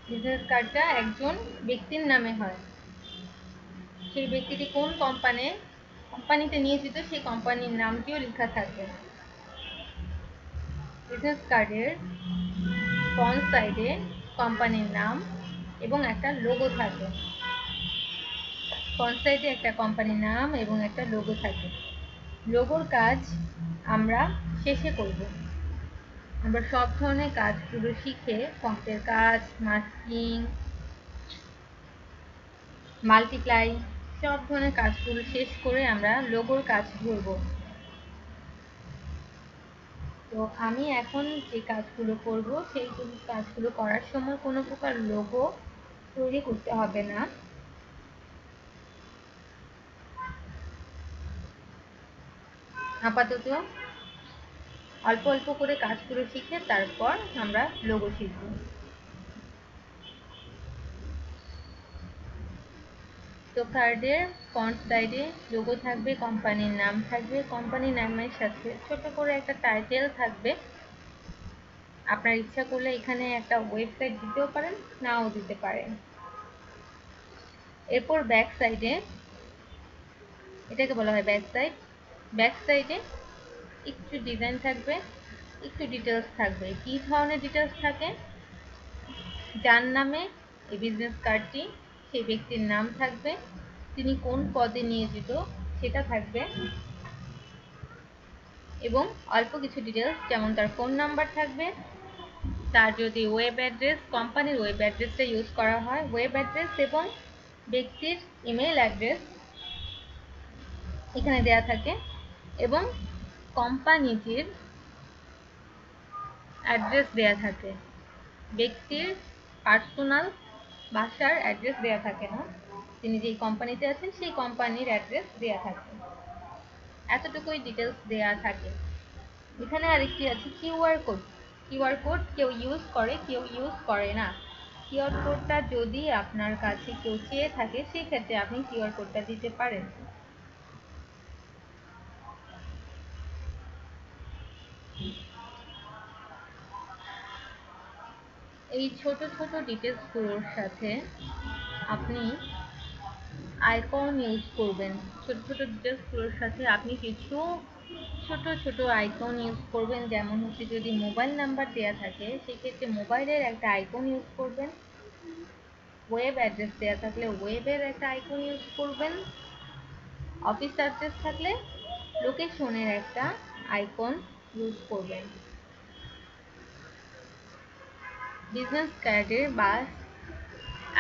বিজনেস কার্ডটা একজন ব্যক্তির নামে হয়। সেই ব্যক্তিটি কোন কোম্পানিতে নিয়োজিত সেই কোম্পানির নামটিও লেখা থাকে। বিজনেস কার্ডের ফ্রন্ট সাইডে কোম্পানির নাম এবং একটা লোগো থাকে। ফ্রন্ট সাইডে একটা কোম্পানির নাম এবং একটা লোগো থাকে। লোগোর কাজ আমরা শেষে করব। আমরা সব ধরনের কাজগুলো শিখে ফন্টের কাজ, মাস্কিং, মাল্টিপ্লাই সব ধরনের কাজগুলো শেষ করে আমরা লোগোর কাজ ধরব। তো আমি এখন যে কাজগুলো করব সেই কাজগুলো করার সময় কোনো প্রকার লোগো তৈরি করতে হবে না। আপাতত অল্প অল্প করে কাজগুলো শিখে তারপর আমরা লোগো শিখব। তো কার্ডের ফন্ট সাইডে লোগো থাকবে, কোম্পানির নাম থাকবে, কোম্পানির নামের সাথে ছোট করে একটা টাইটেল থাকবে। আপনার ইচ্ছা করলে এখানে একটা ওয়েবসাইট দিতেও পারেন, নাও দিতে পারেন। এরপর ব্যাক সাইডে, এটাকে বলা হয় ব্যাক সাইড। ব্যাক সাইডে একটু ডিজাইন থাকবে, একটু ডিটেলস থাকবে। কি ধরনের ডিটেলস থাকে? যার নামে এই বিজনেস কার্ডটি, সেই ব্যক্তির নাম থাকবে, তিনি কোন পদে নিয়োজিত সেটা থাকবে, এবং অল্প কিছু ডিটেলস যেমন তার ফোন নাম্বার থাকবে, তার যদি ওয়েব অ্যাড্রেস, কোম্পানির ওয়েব অ্যাড্রেসটা ইউজ করা হয়, ওয়েব অ্যাড্রেস এবং ব্যক্তির ইমেল অ্যাড্রেস এখানে দেয়া থাকে, এবং কোম্পানিটির অ্যাড্রেস দেয়া থাকে। ব্যক্তির পার্সোনাল বাসার অ্যাড্রেস দেয়া থাকে না, তিনি যেই কোম্পানিতে আছেন সেই কোম্পানির অ্যাড্রেস দেয়া থাকে। এতটুকুই ডিটেলস দেয়া থাকে। এখানে আরেকটি আছে কিউআর কোড। কিউআর কোড কেউ ইউজ করে, কেউ ইউজ করে না। কিউআর কোডটা যদি আপনার কাছে কেউ চেয়ে থাকে সেই ক্ষেত্রে আপনি কিউআর কোডটা দিতে পারেন। এই ছোট ছোট ডিটেলসগুলোর সাথে আপনি আইকন ইউজ করবেন। ছোট ছোট ডিটেলসগুলোর সাথে আপনি কিছু ছোট ছোট আইকন ইউজ করবেন। যেমন হচ্ছে যদি মোবাইল নাম্বার দেওয়া থাকে সেক্ষেত্রে মোবাইলের একটা আইকন ইউজ করবেন। ওয়েব অ্যাড্রেস দেওয়া থাকলে ওয়েবের একটা আইকন ইউজ করবেন। অফিস অ্যাড্রেস থাকলে লোকেশনের একটা আইকন ইউজ করবেন। বিজনেস কার্ডের বাস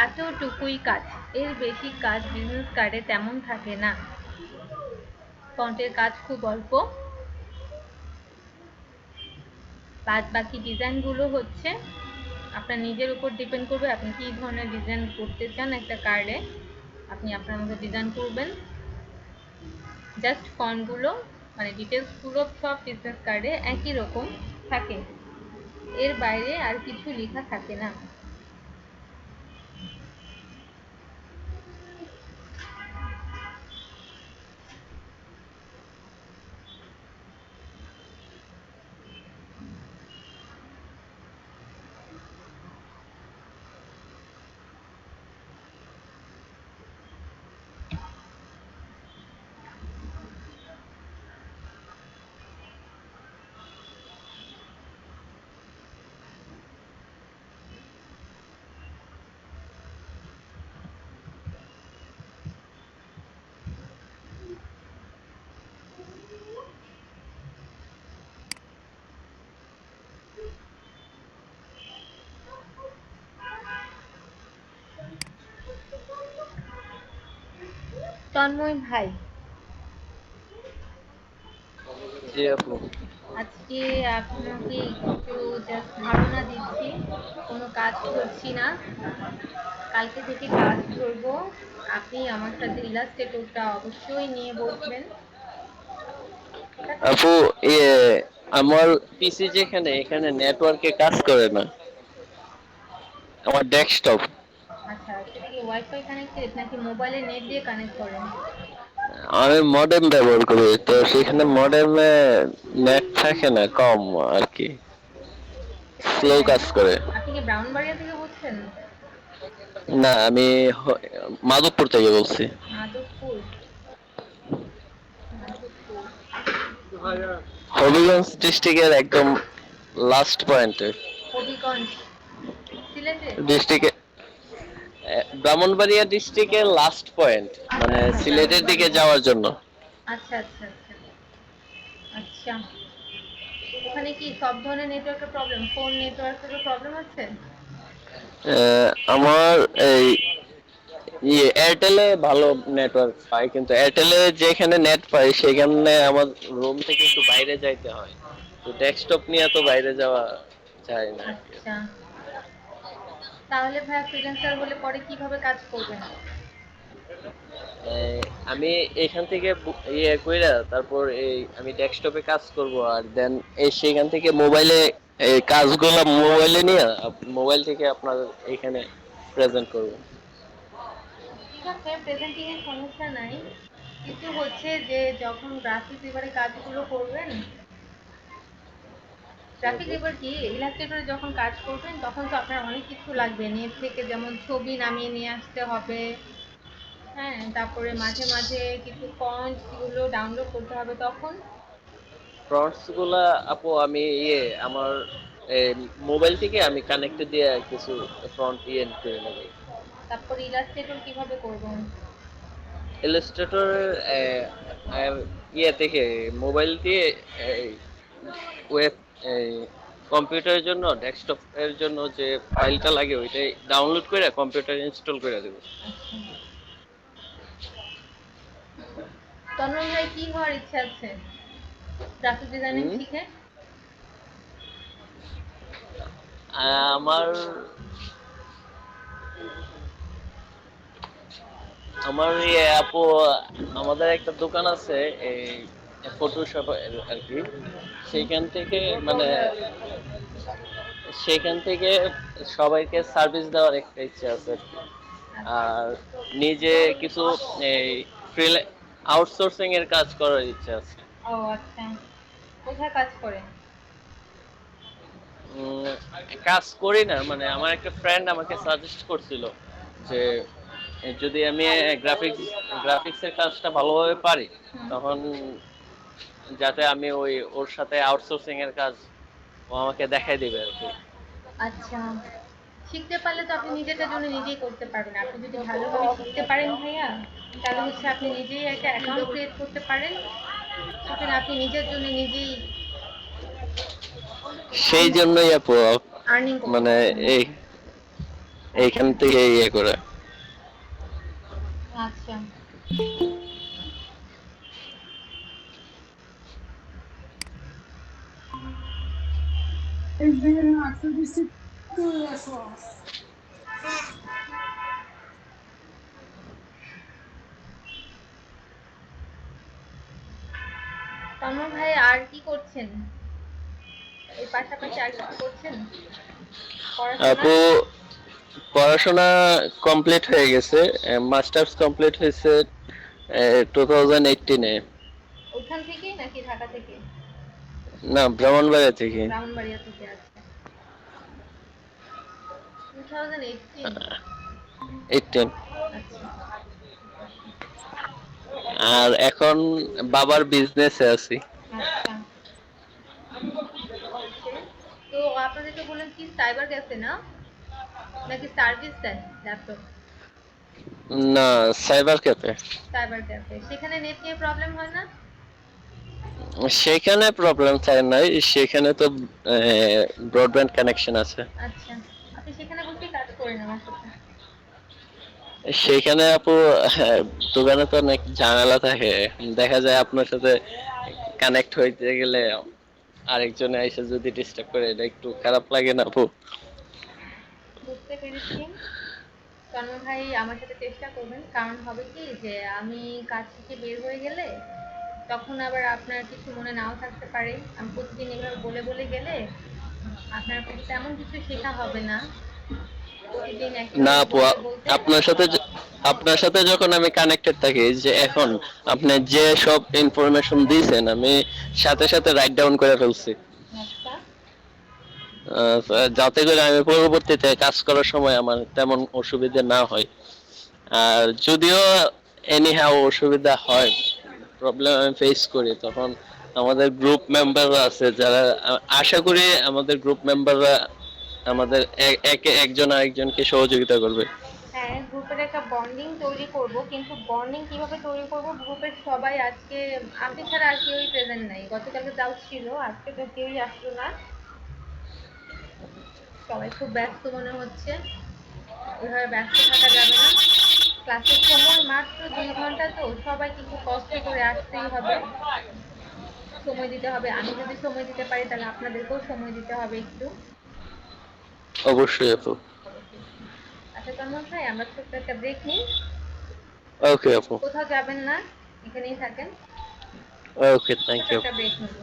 এতটুকুই কাজ, এর বেশি কাজ বিজনেস কার্ডে তেমন থাকে না। ফন্টের কাজ খুব অল্প, বাদ বাকি ডিজাইনগুলো হচ্ছে আপনার নিজের উপর ডিপেন্ড করবে আপনি কী ধরনের ডিজাইন করতে চান। একটা কার্ডে আপনি আপনার মতো ডিজাইন করবেন। জাস্ট ফন্টগুলো মানে ডিটেলসগুলো সব বিজনেস কার্ডে একই রকম থাকে, এর বাইরে আর কিছু লেখা থাকে না। তন্ময় ভাই, জি আপু। আজকে আপনাকে একটু জাস্ট ধারণা দিচ্ছি, কোনো কাজ করছি না, কালকে থেকে কাজ করব। আপনি আমার সাথে ইলাস্ট্রেটরটা অবশ্যই নিয়ে বসবেন। আপু ইয়ে আমার পিসি যেখানে এখানে নেটওয়ার্কে কাজ করে না, আমার ডেস্কটপ। আচ্ছা, সেটা কি ওয়াইফাই কানেক্টেড নাকি মোবাইলে নেট দিয়ে কানেক্ট করেন? আমি মডেম ব্যবহার করি, তো সেখানে মডেমে নেট থাকে না, কম আর কি, স্লো কাজ করে। আপনি কি ব্রাউনবাড়িয়া থেকে বলছেন? না, আমি মাধবপুর থেকে বলছি। মাধবপুর। মাধবপুর। হবিগঞ্জ ডিস্ট্রিক্টের একদম লাস্ট পয়েন্টে। হবিগঞ্জ সিলেটে? ডিস্ট্রিক্টে ব্রাহ্মণবাড়িয়া ডিস্ট্রিক্টের লাস্ট পয়েন্ট, আচ্ছা মানে আচ্ছা, সিলেটের দিকে ব্রাহ্মণবাড়িয়া। যাওয়ার জন্য। আচ্ছা আচ্ছা আচ্ছা আচ্ছা। ওখানে কি সব ধরনের নেটওয়ার্কের প্রবলেম, ফোন নেটওয়ার্কেরও প্রবলেম আছে? আমার এই এয়ারটেলে ভালো নেটওয়ার্ক পাই, কিন্তু এয়ারটেলে যেখানে নেট পাই সেখানে আমার রুম থেকে একটু বাইরে যাইতে হয়, তো ডেস্কটপ নিয়ে তো বাইরে যাওয়া যায় না। আচ্ছা, তাহলে ভাইয়া ফ্রিল্যান্সার হলে পরে কিভাবে কাজ করবেন? আমি এখান থেকে ইয়ে কইরা তারপর এই আমি ডেস্কটপে কাজ করব, আর দেন এই সেখান থেকে মোবাইলে এই কাজগুলো মোবাইলে নিয়ে মোবাইল থেকে আপনার এখানে প্রেজেন্ট করব। ঠিক আছে, প্রেজেন্টিং এর সমস্যা নাই, কিন্তু হচ্ছে যে যখন গ্রাফিক পেপারে কাজগুলো করবেন, গ্রাফিক পেপার কি ইলাস্ট্রেটরে যখন কাজ করবেন তখন তো আপনার অনেক কিছু লাগবে নেট থেকে, যেমন ছবি নামিয়ে নিয়ে আসতে হবে, হ্যাঁ, তারপরে মাঝে মাঝে কিছু ফন্ট গুলো ডাউনলোড করতে হবে তখন। ফ্রন্টস গুলা আপু আমি আমার মোবাইল থেকে আমি কানেক্টে দিয়ে কিছু ফ্রন্ট করে নেব। তারপর ইলাস্ট্রেটর কিভাবে করবেন? ইলাস্ট্রেটর থেকে মোবাইল দিয়ে ওয়েব কম্পিউটারের জন্য ডেস্কটপ এর জন্য যে ফাইলটা লাগে ওইটাই ডাউনলোড করে কম্পিউটারে ইনস্টল করে দেব। তন্ময় ভাই কি হওয়ার ইচ্ছা আছে গ্রাফিক ডিজাইনিং হুম, শিখে? আমার আমার আপু আমাদের একটা দোকান আছে এই ফটোশপ আর কি, সেইখান থেকে মানে সেখান থেকে সবাইকে সার্ভিস দেওয়ার একটা ইচ্ছা আছে আর কি। আর নিজে কিছু এই আউটসোর্সিং এর কাজ করার ইচ্ছা আছে। ও আচ্ছা, কোথায় কাজ করেন? উম, কাজ করি না, মানে আমার একটা ফ্রেন্ড আমাকে সাজেস্ট করছিল যে যদি আমি গ্রাফিক্স এর কাজটা ভালোভাবে পারি তখন যাতে আমি ওর সাথে আউটসোর্সিং এর কাজ ও আমাকে দেখাই দিবে আর কি। আচ্ছা, শিখতে পারলে তো আপনি নিজেটার জন্য নিজেই করতে পারবেন। আপনি যদি ভালোভাবে শিখতে পারেন ভাইয়া, তাহলে হচ্ছে আপনি নিজেই একটা অ্যাকাউন্ট ক্রিয়েট করতে পারেন, সেখানে আপনি নিজের জন্য নিজেই সেই জন্যই আপু আর্নিং করতে মানে পারবেন। এই এইখান থেকে করে। আচ্ছা, তন্ময় ভাই আর কি করছেন, এর পাশাপাশি আর কিছু করছেন পড়াশোনা? আপু পড়াশোনা কমপ্লিট হয়ে গেছে, মাস্টার্স কমপ্লিট হয়েছে 2018-এ। ওখান থেকেই নাকি ঢাকা থেকে? না, ব্রাহ্মণবাড়িয়া থেকে। ব্রাহ্মণবাড়িয়া থেকে, আছে 2018। 18। আচ্ছা, আর এখন বাবার বিজনেসে আছি। আচ্ছা, তো আপনাদের তো বললেন কি সাইবার ক্যাফে না, নাকি সার্ভিস দেন ল্যাপটপ? না, সাইবার ক্যাফে। সাইবার ক্যাফে, সেখানে নেট নিয়ে প্রবলেম হয় না? সেখানে প্রবলেম থাকে নাই, সেখানে তো ব্রডব্যান্ড কানেকশন আছে। আচ্ছা, আপনি সেখানে বসে কাজ করেন আমার সাথে? সেখানে আপু দোকানে তো অনেক ঝামেলা থাকে, দেখা যায় আপনার সাথে কানেক্ট হইতে গেলে আরেকজনে এসে যদি ডিস্টার্ব করে, এটা একটু খারাপ লাগে না আপু? বুঝতে পেরেছি। তন্ময় ভাই আমার সাথে চেষ্টা করবেন, কারণ হবে কি যে আমি কাজ থেকে বের হয়ে গেলে তখন আবার আপনার কিছু মনে নাও থাকতে পারে। আমি প্রতিদিন এভাবে বলে বলে গেলে আপনার তেমন কিছু শেখা হবে না, প্রতিদিন একই না কথা আপু, বলতে বলতে। আপনার সাথে যখন আমি কানেক্টেড থাকি, যে এখন আপনি যে সব ইনফরমেশন দিয়েছেন আমি সাথে সাথে রাইট ডাউন করে ফেলছি, আচ্ছা, যাতে করে আমি পরবর্তীতে কাজ করার সময় আমার তেমন অসুবিধা না হয়। আর যদিও এনি হাউ অসুবিধা হয়, প্রবলেম আমি ফেস করি, তখন আমাদের গ্রুপ মেম্বাররা আছে যারা আশা করি আমাদের গ্রুপ মেম্বাররা আমাদের একে একজন আরেকজনকে সহযোগিতা করবে। হ্যাঁ, গ্রুপের একটা বন্ডিং তৈরি করব, কিন্তু বন্ডিং কিভাবে তৈরি করব, গ্রুপের সবাই আজকে আপনি ছাড়া আর কেউই প্রেজেন্ট নাই। গতকালকে যাও ছিল, আজকে তো কেউই আসলো না। সবাই খুব ব্যস্ত মনে হচ্ছে। ওইভাবে ব্যস্ত থাকা যাবে না। ক্লাসের সময় মাত্র 2 ঘন্টা, তো সবাইকে একটু কষ্ট করে আসতেই হবে, সময় দিতে হবে। আমি যদি সময় দিতে পারি তাহলে আপনাদেরকেও সময় দিতে হবে একটু। অবশ্যই আপু। আচ্ছা তন্ময় ভাই, আমরা ছোট্ট একটা ব্রেক নিই। ওকে আপু। কোথাও যাবেন না, এখানেই থাকেন। ওকে, থ্যাংক ছোট্ট ইউ। একটা ব্রেক নেব।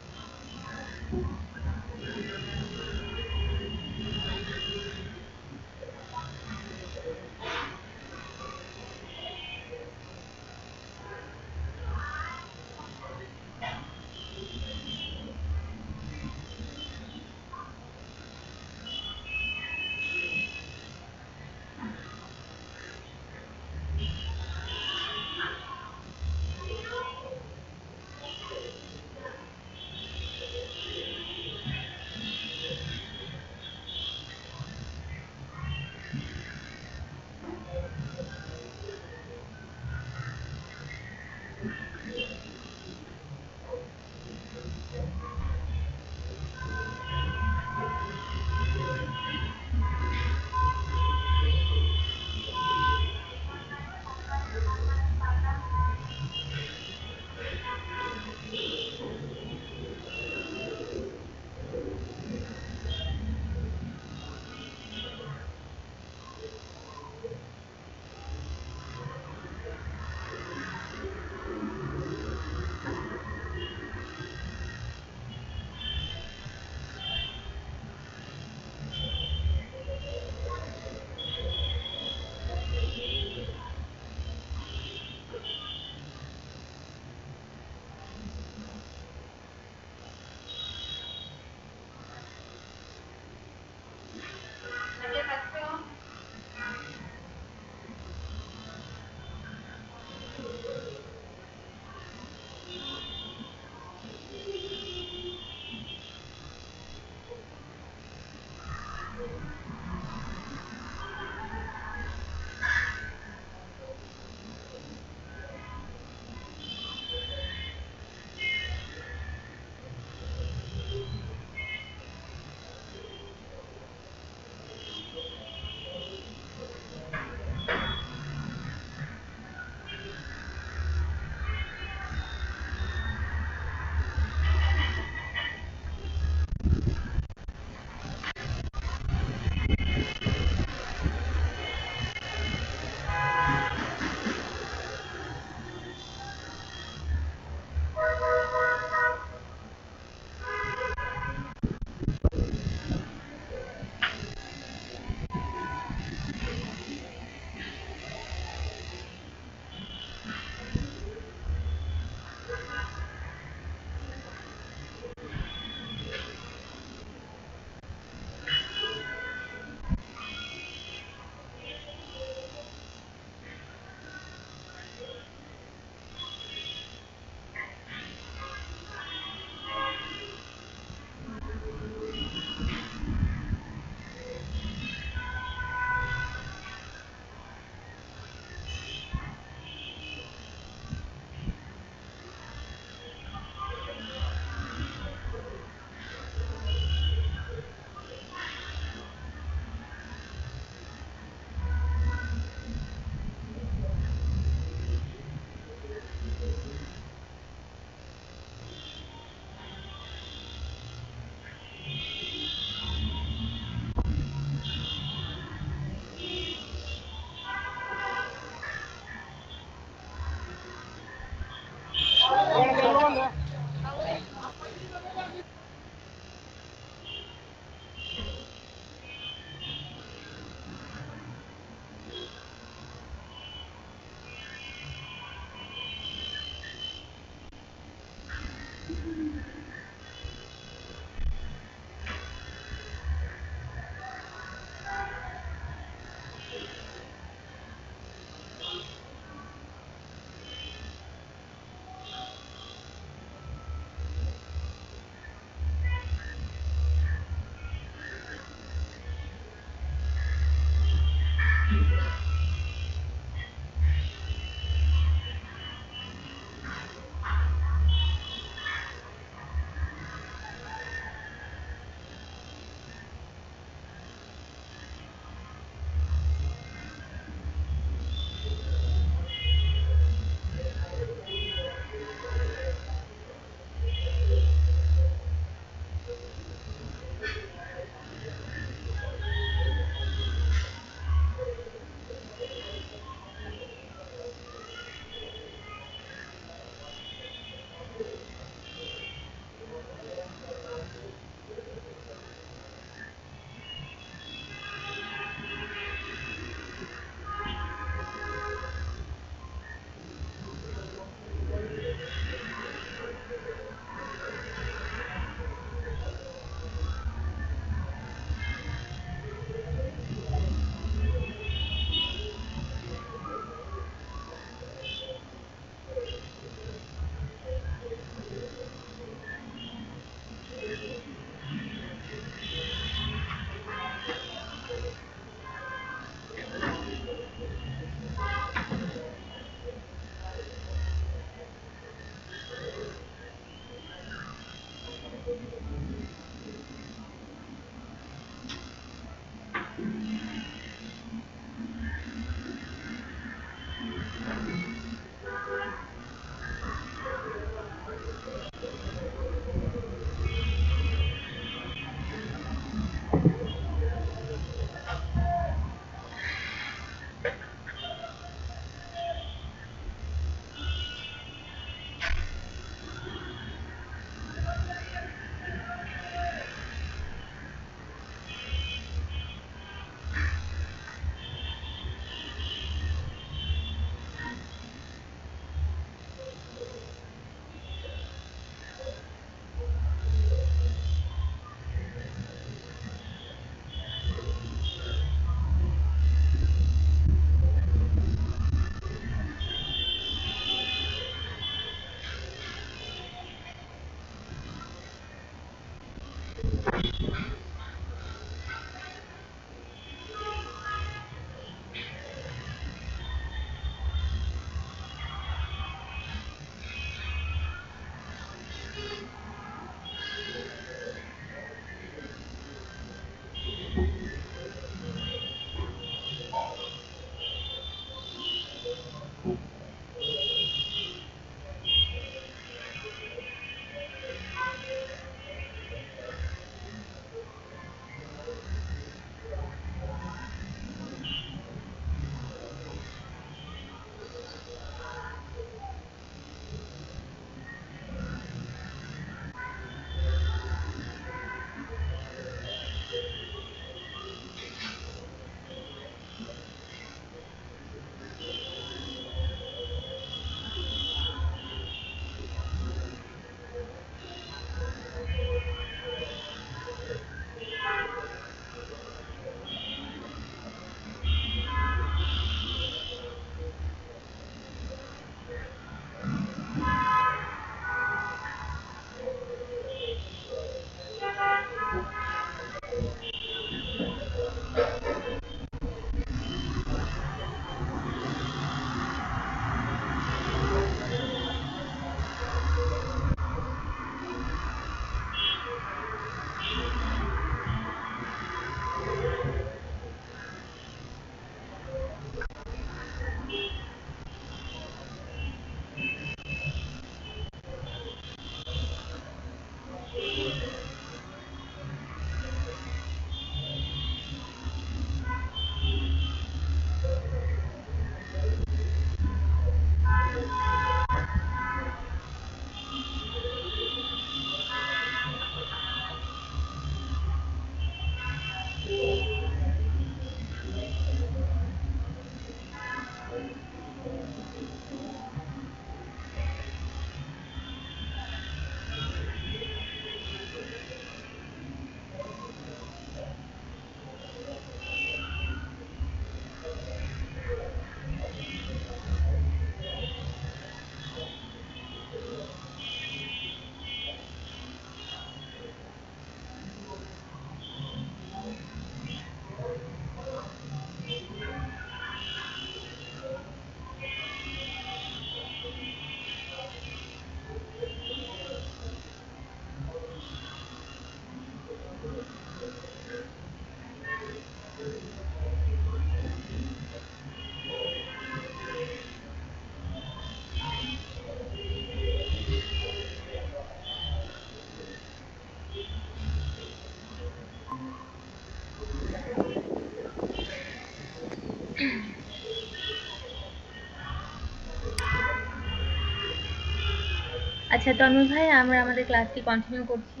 আচ্ছা তন্ময় ভাই, আমরা আমাদের ক্লাসটি কন্টিনিউ করছি।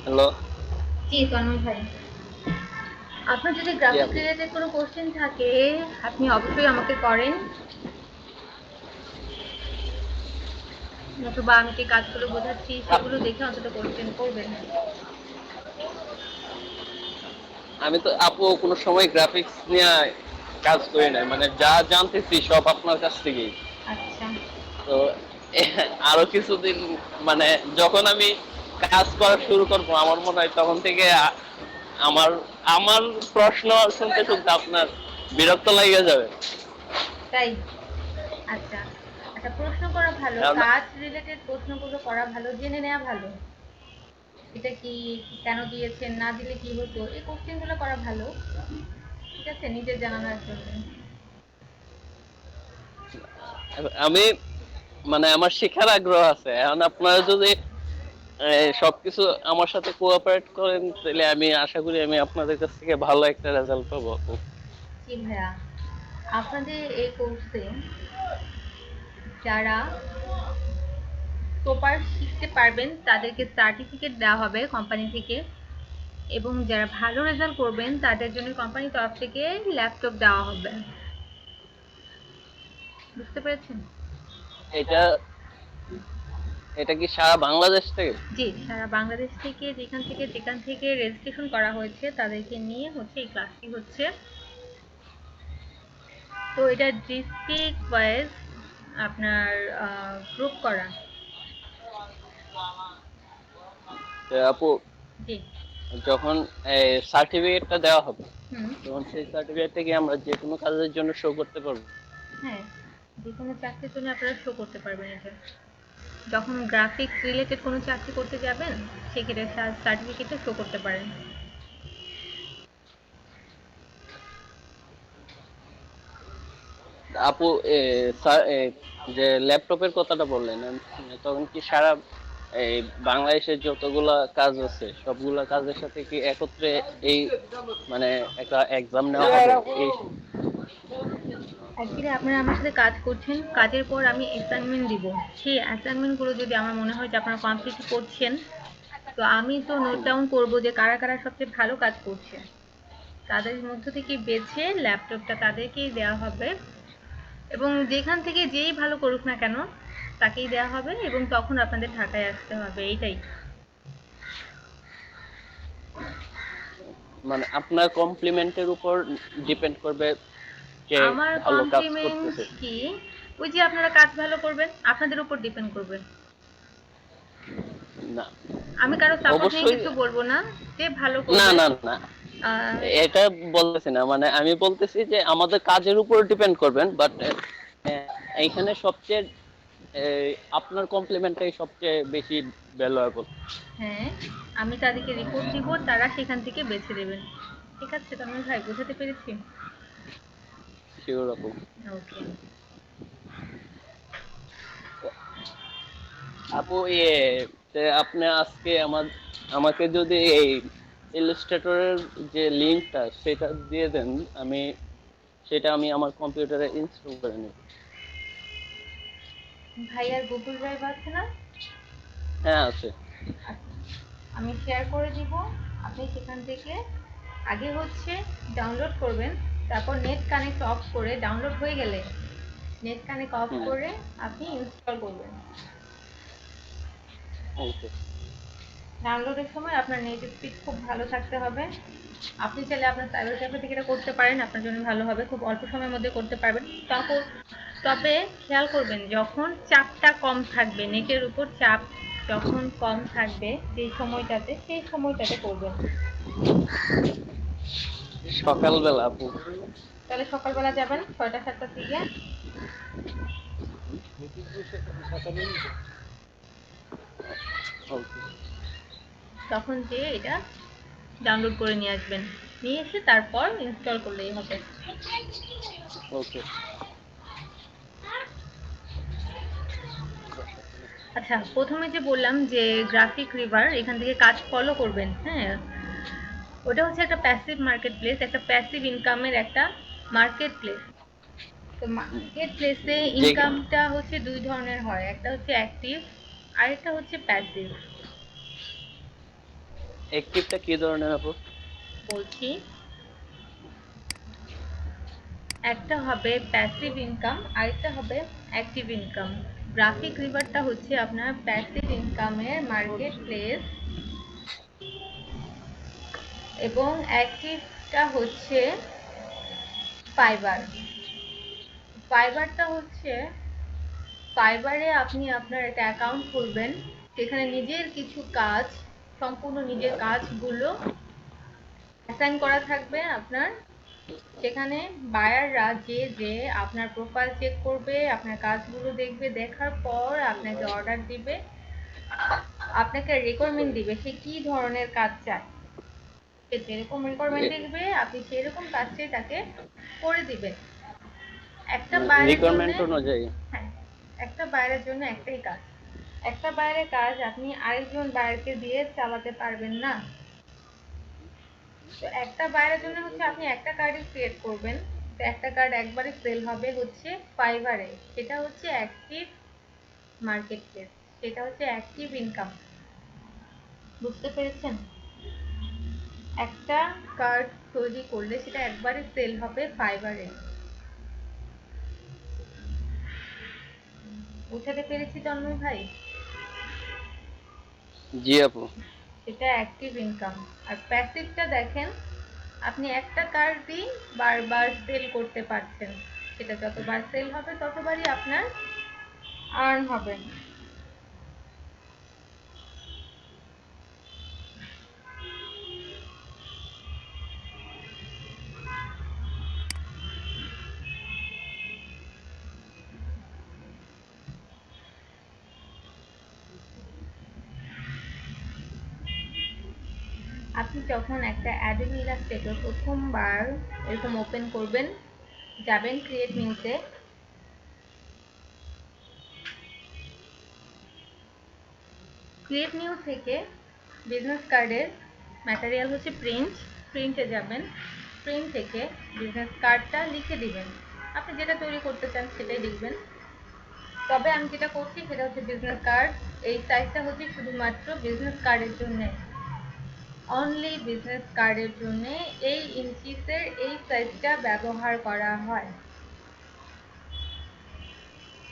হ্যালো। জি তন্ময় ভাই, আপনার যদি জি গ্রাফিক আপু। রিলেটেড কোনো কোশ্চেন থাকে আপনি অবশ্যই আমাকে করেন, অথবা আমি যে কাজগুলো বোঝাচ্ছি সেগুলো দেখে অন্তত কোশ্চেন করবেন। আমি তো আপু কোনো সময় গ্রাফিক্স নিয়ে কাজ করি নাই, মানে যা জানতেছি সব আপনার কাছ থেকেই। আচ্ছা। তো আরো কিছুদিন, মানে যখন আমি কাজ করা শুরু করব আমার মনে হয় তখন থেকে আমার আমার প্রশ্ন শুনতে শুনতে আপনার বিরক্ত লেগে যাবে। তাই? আচ্ছা। আচ্ছা, প্রশ্ন করা ভালো, কারণ কাজ রিলেটেড প্রশ্নগুলো করা ভালো, জেনে নেওয়া ভালো। এটা কি, কেন দিয়েছেন, না দিলে কি হতো, এই কোশ্চেন গুলো করা ভালো। ঠিক আছে, নিজের জানানোর জন্য। আমি, মানে আমার শেখার আগ্রহ আছে, এখন আপনারা যদি সবকিছু আমার সাথে কোঅপারেট করেন তাহলে আমি আশা করি আমি আপনাদের কাছ থেকে ভালো একটা রেজাল্ট পাবো আপু। জি ভাইয়া, আপনাদের এই কোর্সে যারা প্রপার শিখতে পারবেন তাদেরকে সার্টিফিকেট দেওয়া হবে কোম্পানি থেকে, এবং যারা ভালো রেজাল্ট করবেন তাদের জন্য কোম্পানির তরফ থেকে ল্যাপটপ দেওয়া হবে। বুঝতে পেরেছেন? এটা এটা কি সারা বাংলাদেশ থেকে? জি, সারা বাংলাদেশ থেকে যেখান থেকে রেজিস্ট্রেশন করা হয়েছে তাদেরকে নিয়ে হচ্ছে এই ক্লাসটি হচ্ছে। তো এটা ডিস্ট্রিক্ট ওয়াইজ আপনার গ্রুপ করা। তো আপু, জি। যখন সার্টিফিকেটটা দেওয়া হবে হুম। তখন সেই সার্টিফিকেট থেকে আমরা যে কোনো কাজের জন্য শো করতে পারবো? হ্যাঁ, যে কোনো চাকরির জন্য আপনারা শো করতে পারবেন এটা। যখন গ্রাফিক্স রিলেটেড কোনো চাকরি করতে যাবেন সেক্ষেত্রে সার্টিফিকেটটা শো করতে পারেন। আপু, স্যার, যে ল্যাপটপের কথাটা বললেন, তখন কি সারা এই বাংলাদেশের যতগুলা কাজ আছে সবগুলা কাজের সাথে কি একত্রে এই, মানে একটা এক্সাম নেওয়া হবে এই? অ্যাকচুয়ালি আপনারা আমার সাথে কাজ করছেন, কাজের পর আমি অ্যাসাইনমেন্ট দিব। সেই অ্যাসাইনমেন্টগুলো যদি আমার মনে হয় যে আপনারা কমপ্লিট করছেন, তো আমি তো নোট ডাউন করবো যে কারা কারা সবচেয়ে ভালো কাজ করছে, তাদের মধ্য থেকে বেছে ল্যাপটপটা তাদেরকেই দেওয়া হবে, এবং যেখান থেকে যেই ভালো করুক না কেন তাকেই দেওয়া হবে, এবং তখন আপনাদের ঢাকায় আসতে হবে, এইটাই। মানে আপনার কমপ্লিমেন্টের উপর ডিপেন্ড করবে কে আমার ভালো কাজ কমপ্লিমেন্ট করতেছে? কি, ওই যে আপনারা কাজ ভালো করবেন আপনাদের উপর ডিপেন্ড করবে। না, আমি কারো সাপোর্ট নিয়ে অবশ্যই। কিছু বলবো না, যে ভালো না করবে। না না, আহ, এটা বলতেছি না, মানে আমি বলতেছি যে আমাদের কাজের উপর ডিপেন্ড করবেন, বাট এইখানে সবচেয়ে আপনার কমপ্লিমেন্টটাই সবচেয়ে বেশি ভ্যালুয়েবল। হ্যাঁ, আমি তাদেরকে রিপোর্ট দিব, তারা সেখান থেকে বেছে দেবেন। ঠিক আছে তন্ময় ভাই, বোঝাতে পেরেছি? শিওর আপু। ওকে। আপু, আপনি আজকে আমাকে যদি এই ইলাস্ট্রেটরের যে লিংকটা সেটা দিয়ে দেন, আমি আমি আমার কম্পিউটারে ইনস্টল করে নেব। ভাইয়ার গুগল ড্রাইভ আছে না? হ্যাঁ আছে। আচ্ছা, আমি শেয়ার করে দিব, আপনি সেখান থেকে আগে হচ্ছে ডাউনলোড করবেন, তারপর নেট কানেক্ট অফ করে, ডাউনলোড হয়ে গেলে নেট কানেক্ট অফ হ্যাঁ। করে আপনি ইনস্টল করবেন। ওকে। ডাউনলোডের সময় আপনার নেট স্পিড খুব ভালো থাকতে হবে। আপনি চাইলে আপনার সাইবার ক্যাফে থেকে এটা করতে পারেন, আপনার জন্য ভালো হবে, খুব অল্প সময়ের মধ্যে করতে পারবেন। তারপর তবে খেয়াল করবেন যখন চাপটা কম থাকবে, নেটের উপর চাপ যখন কম থাকবে সেই সময়টাতে করবেন। সকালবেলা আপু? তাহলে সকালবেলা যাবেন 6টা 7টার দিকে, ওকে। তখন যেয়ে এটা ডাউনলোড করে নিয়ে আসবেন, নিয়ে এসে তারপর ইনস্টল করলেই হবে। ওকে। আচ্ছা, প্রথমে যে বললাম যে গ্রাফিক রিভার এখান থেকে কাজ ফলো করবেন, হ্যাঁ, ওটা হচ্ছে একটা প্যাসিভ মার্কেট প্লেস, একটা প্যাসিভ ইনকামের একটা মার্কেট প্লেস। তো মার্কেট প্লেসে যে ইনকামটা হচ্ছে দুই ধরনের হয়, একটা হচ্ছে অ্যাক্টিভ আর একটা হচ্ছে প্যাসিভ। অ্যাক্টিভটা কি ধরনের আপু? বলছি, একটা হবে প্যাসিভ ইনকাম আর একটা হবে অ্যাক্টিভ ইনকাম। গ্রাফিক রিভারটা হচ্ছে আপনার প্যাসিভ ইনকামের মার্কেট প্লেস এবং অ্যাক্টিভটা হচ্ছে ফাইবার। ফাইবারটা হচ্ছে, ফাইবারে আপনি আপনার একটা অ্যাকাউন্ট খুলবেন, সেখানে নিজের কিছু কাজ, সম্পূর্ণ নিজের কাজগুলো অ্যাসাইন করা থাকবে আপনার। সেখানে বায়াররা যে আপনার প্রোফাইল চেক করবে, আপনার কাজগুলো দেখবে, দেখার পর আপনাকে অর্ডার দিবে, আপনাকে রিকোয়ারমেন্ট দিবে সে কি ধরনের কাজ চায়। সে যেরকম রিকোয়ারমেন্ট দিবে আপনি সেরকম কাজটাই তাকে করে দিবেন। একটা বায়ারের জন্য, রিকোয়ারমেন্ট অনুযায়ী? হ্যাঁ, একটা বায়ারের জন্য একটাই কাজ। একটা বায়ারের কাজ আপনি আরেকজন বায়ারকে দিয়ে চালাতে পারবেন না। তো একটা বায়ারের জন্য হচ্ছে আপনি একটা কার্ডই ক্রিয়েট করবেন। তো একটা কার্ড একবারে সেল হবে হচ্ছে ফাইবারে, সেটা হচ্ছে অ্যাক্টিভ মার্কেট প্লেস, সেটা হচ্ছে অ্যাক্টিভ ইনকাম। বুঝতে পেরেছেন? একটা কার্ড তৈরি করলে সেটা একবারে সেল হবে ফাইবারে। বুঝাতে পেরেছি তন্ময় ভাই? জি আপু। এটা অ্যাক্টিভ ইনকাম। আর প্যাসিভটা দেখেন, আপনি একটা কার্ডই বারবার সেল করতে পারছেন, সেটা যতবার সেল হবে ততবারই আপনার আর্ন হবে। আপনি যখন একটা অ্যাডোবি ইলাস্ট্রেটর প্রথমবার এরকম ওপেন করবেন, যাবেন ক্রিয়েট নিউতে, ক্রিয়েট নিউ থেকে বিজনেস কার্ডের ম্যাটেরিয়াল হচ্ছে প্রিন্ট, প্রিন্টে যাবেন, প্রিন্ট থেকে বিজনেস কার্ডটা লিখে দিবেন, আপনি যেটা তৈরি করতে চান সেটাই লিখবেন। তবে আমি যেটা করছি সেটা হচ্ছে বিজনেস কার্ড, এই সাইজটা হচ্ছে শুধুমাত্র বিজনেস কার্ডের জন্য, অনলি বিজনেস কার্ডের জন্য এই ইঞ্চিসের এই সাইজটা ব্যবহার করা হয়।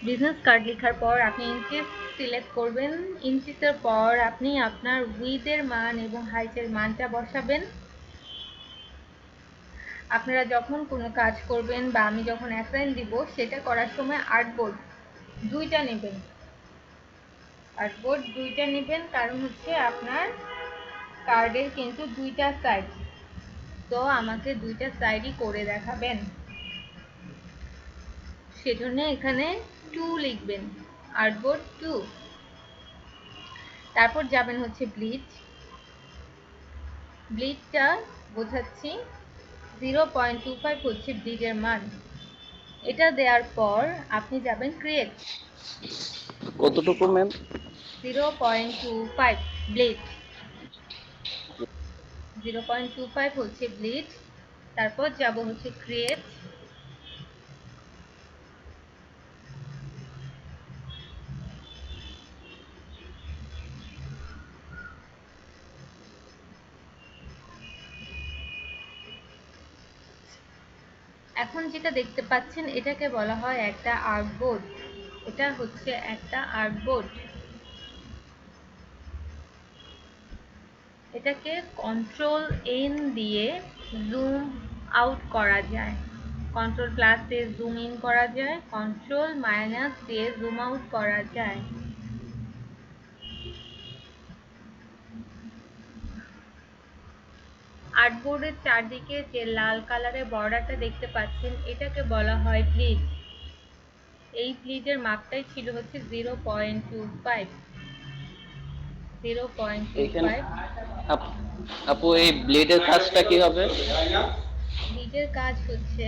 বিজনেস কার্ড লেখার পর আপনি ইঞ্চিস সিলেক্ট করবেন, ইঞ্চিসের পর আপনি আপনার উইথের মান এবং হাইটের মানটা বসাবেন। আপনারা যখন কোনো কাজ করবেন বা আমি যখন অ্যাসাইন দিব সেটা করার সময় আর্টবোর্ড দুইটা নেবেন, আর্টবোর্ড দুইটা নেবেন, কারণ হচ্ছে আপনার কার্ডের কিন্তু দুইটা সাইড, তো আমাকে দুইটা সাইডই করে দেখাবেন, সেজন্য এখানে 2 লিখবেন, আর্টবোর্ড 2। তারপর যাবেন হচ্ছে ব্লিড, ব্লিডটা বোঝাচ্ছি 0.25 হচ্ছে ব্লিডের মান। এটা দেওয়ার পর আপনি যাবেন ক্রিয়েট, কতটুকু ম্যাম? 0.25 ব্লিড, 0.25 হচ্ছে ব্লিড। তারপর যাব হচ্ছে ক্রিয়েট, এখন যেটা দেখতে পাচ্ছেন এটাকে বলা হয় একটা আর্টবোর্ড, এটা হচ্ছে একটা আর্টবোর্ড। এটাকে কন্ট্রোল এন দিয়ে জুম আউট করা যায়, কন্ট্রোল প্লাস দিয়ে জুম ইন করা যায়, কন্ট্রোল মাইনাস দিয়ে জুম আউট করা যায়। আর্টবোর্ডের চারদিকে যে লাল কালারের বর্ডারটা দেখতে পাচ্ছেন এটাকে বলা হয় ব্লিড। এই ব্লিডের মাপটাই ছিল হচ্ছে 0.25, এখানে 0.25। আপু এই ব্লেডের কাজটা কি হবে? ব্লিডের কাজ হচ্ছে,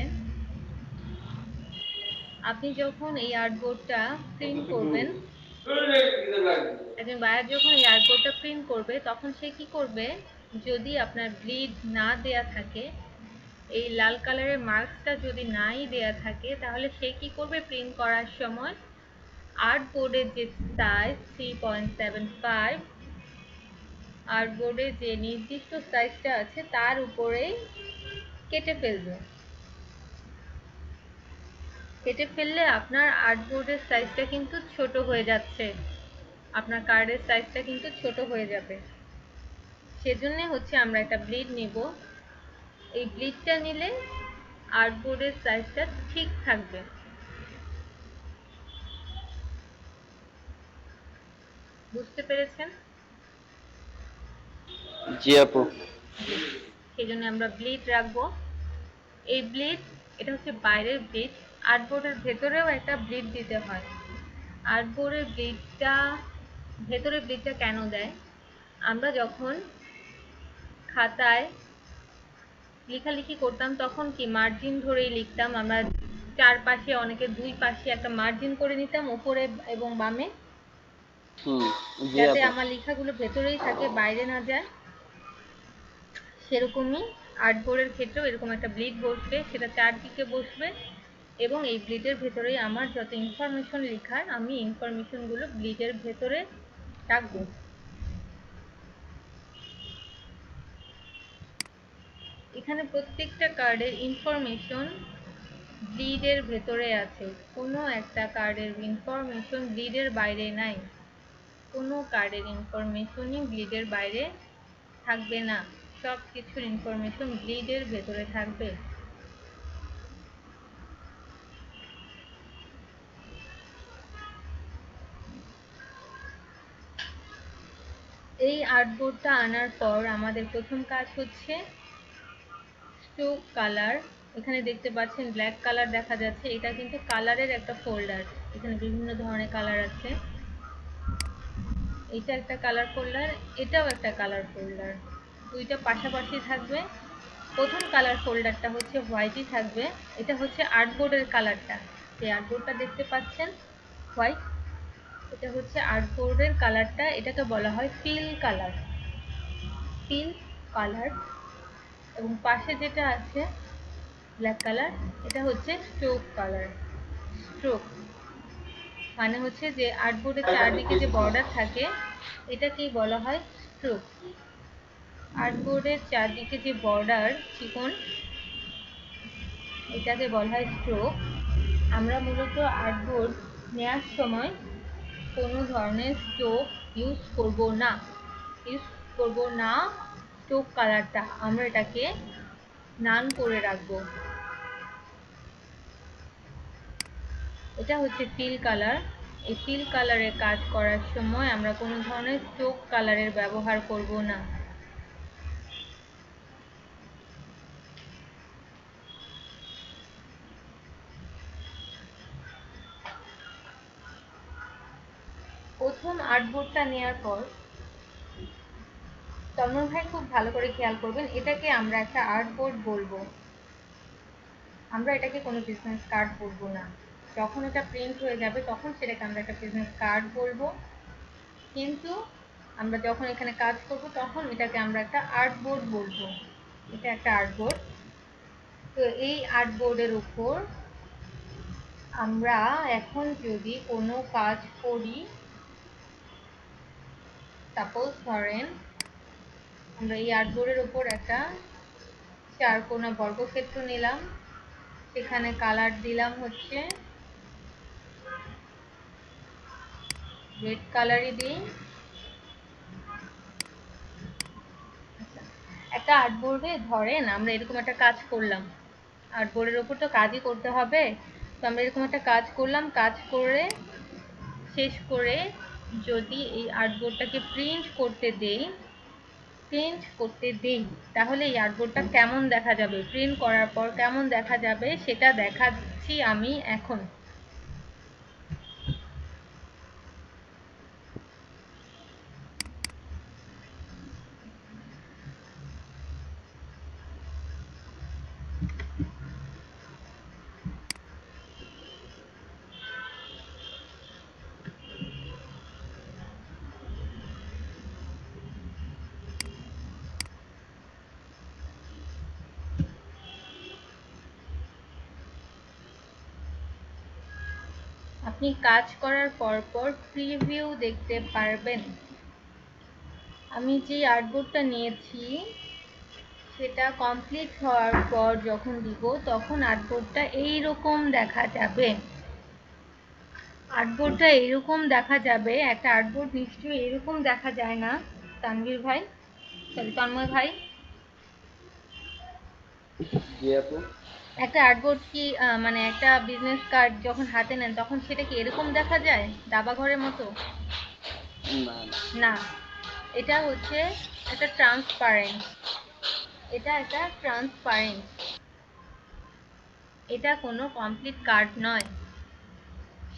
আপনি যখন এই আর্টবোর্ডটা প্রিন্ট করবেন, একজন বায়ার যখন এই আর্টবোর্ডটা প্রিন্ট করবে তখন সে কি করবে, যদি আপনার ব্লিড না দেয়া থাকে, এই লাল কালারের মার্কসটা যদি নাই দেয়া থাকে, তাহলে সে কি করবে? প্রিন্ট করার সময় আর্টবোর্ডের যে সাইজ 3.75, আর্টবোর্ডের যে নির্দিষ্ট সাইজটা আছে তার উপরেই কেটে ফেলবে। কেটে ফেললে আপনার আর্টবোর্ডের সাইজটা কিন্তু ছোট হয়ে যাচ্ছে, আপনার কার্ডের সাইজটা কিন্তু ছোট হয়ে যাবে। সেজন্য হচ্ছে আমরা একটা ব্লিড নিব। এই ব্লিডটা নিলে আর্টবোর্ডের সাইজটা ঠিক থাকবে। বুঝতে পেরেছেন? জি আপু। সেই জন্য আমরা ব্লিড রাখবো। এই ব্লিড, এটা হচ্ছে বাইরের ব্লিড। আর্টবোর্ডের ভেতরেও একটা ব্লিড দিতে হয়। আর্টবোর্ডের ব্লিডটা, ভেতরের ব্লিডটা কেন দেয়? আমরা যখন খাতায় লেখালেখি করতাম তখন কি মার্জিন ধরেই লিখতাম আমরা, চারপাশে, অনেকে দুই পাশে একটা মার্জিন করে নিতাম, উপরে এবং বামে, হুম। জি যাতে আপু। আমার লেখাগুলো ভেতরেই থাকে, বাইরে না যায়। সেরকমই আর্টবোর্ডের ক্ষেত্রেও এরকম একটা ব্লিড বসবে, সেটা চারদিকে বসবে এবং এই ব্লিডের ভেতরেই আমার যত ইনফরমেশন লেখার, আমি ইনফরমেশনগুলো ব্লিডের ভেতরে রাখবো। এখানে প্রত্যেকটা কার্ডের ইনফরমেশন ব্লিডের ভেতরে আছে। কোনো একটা কার্ডের ইনফরমেশন ব্লিডের বাইরে নাই। কোনো কার্ডের ইনফরমেশনই ব্লিডের বাইরে থাকবে না। সব কিছুর ইনফরমেশন ব্লিডের ভেতরে থাকবে। এই আর্টবোর্ডটা আনার পর আমাদের প্রথম কাজ হচ্ছে স্ট্রোক কালার। এখানে দেখতে পাচ্ছেন ব্ল্যাক কালার দেখা যাচ্ছে, এটা কিন্তু কালারের একটা ফোল্ডার। এখানে বিভিন্ন ধরনের কালার আছে। এটা একটা কালার ফোল্ডার, এটাও একটা কালার ফোল্ডার, দুইটা পাশাপাশি থাকবে। প্রথম কালার ফোল্ডারটা হচ্ছে হোয়াইটই থাকবে। এটা হচ্ছে আর্টবোর্ডের কালারটা, যে আর্টবোর্ডটা দেখতে পাচ্ছেন হোয়াইট, এটা হচ্ছে আর্টবোর্ডের কালারটা। এটাকে বলা হয় ফিল কালার, ফিল কালার। এবং পাশে যেটা আছে ব্ল্যাক কালার, এটা হচ্ছে স্ট্রোক কালার। স্ট্রোক মানে হচ্ছে যে আর্টবোর্ডের চারদিকে যে বর্ডার থাকে, এটাকেই বলা হয় স্ট্রোক। আর্টবোর্ডের চারদিকে যে বর্ডার চিকন, এটাকে বলা হয় স্ট্রোক। আমরা মূলত আর্টবোর্ড নেওয়ার সময় কোনো ধরনের স্ট্রোক ইউজ করব না, ইউজ করব না। স্ট্রোক কালারটা আমরা এটাকে নান করে রাখবো। এটা হচ্ছে ফিল কালার। এই ফিল কালারের কাজ করার সময় আমরা কোনো ধরনের স্ট্রোক কালারের ব্যবহার করব না। প্রথম আর্টবোর্ডটা নেওয়ার পর তন্ময় ভাই খুব ভালো করে খেয়াল করবেন, এটাকে আমরা একটা আর্টবোর্ড বলবো, আমরা এটাকে কোনো বিজনেস কার্ড বলবো না। যখন এটা প্রিন্ট হয়ে যাবে তখন সেটাকে আমরা একটা বিজনেস কার্ড বলবো, কিন্তু আমরা যখন এখানে কাজ করব তখন এটাকে আমরা একটা আর্টবোর্ড বলবো। এটা একটা আর্টবোর্ড। তো এই আর্টবোর্ডের উপর আমরা এখন যদি কোনো কাজ করি, সাপোজ ধরেন আমরা এই আর্টবোর্ডের উপর একটা চারকোনা বর্গক্ষেত্র নিলাম, সেখানে কালার দিলাম হচ্ছে রেড কালারই দিই। একটা আর্টবোর্ডে ধরেন আমরা এরকম একটা কাজ করলাম, আর্টবোর্ডের ওপর তো কাজই করতে হবে, তো আমরা এরকম একটা কাজ করলাম, কাজ করে শেষ করে যদি এই আর্টবোর্ডটাকে প্রিন্ট করতে দেই, তাহলে এই আর্টবোর্ডটা কেমন দেখা যাবে, প্রিন্ট করার পর কেমন দেখা যাবে সেটা দেখাচ্ছি আমি এখন। আপনি কাজ করার পর প্রিভিউ দেখতে পারবেন। আমি যে আর্টবোর্ডটা নিয়েছি সেটা কমপ্লিট হওয়ার পর যখন দিব তখন আর্টবোর্ডটা এইরকম দেখা যাবে। আর্টবোর্ডটা এরকম দেখা যাবে। একটা আর্টবোর্ড নিশ্চয়ই এরকম দেখা যায় না তানভীর ভাই, সরি তন্ময় ভাই। জি আপু। একটা আর্টবোর্ড কি মানে একটা বিজনেস কার্ড যখন হাতে নেন তখন সেটা কি এরকম দেখা যায় দাবা ঘরের মতো? না না। না, এটা হচ্ছে একটা ট্রান্সপারেন্ট। এটা একটা ট্রান্সপারেন্ট, এটা কোনো কমপ্লিট কার্ড নয়।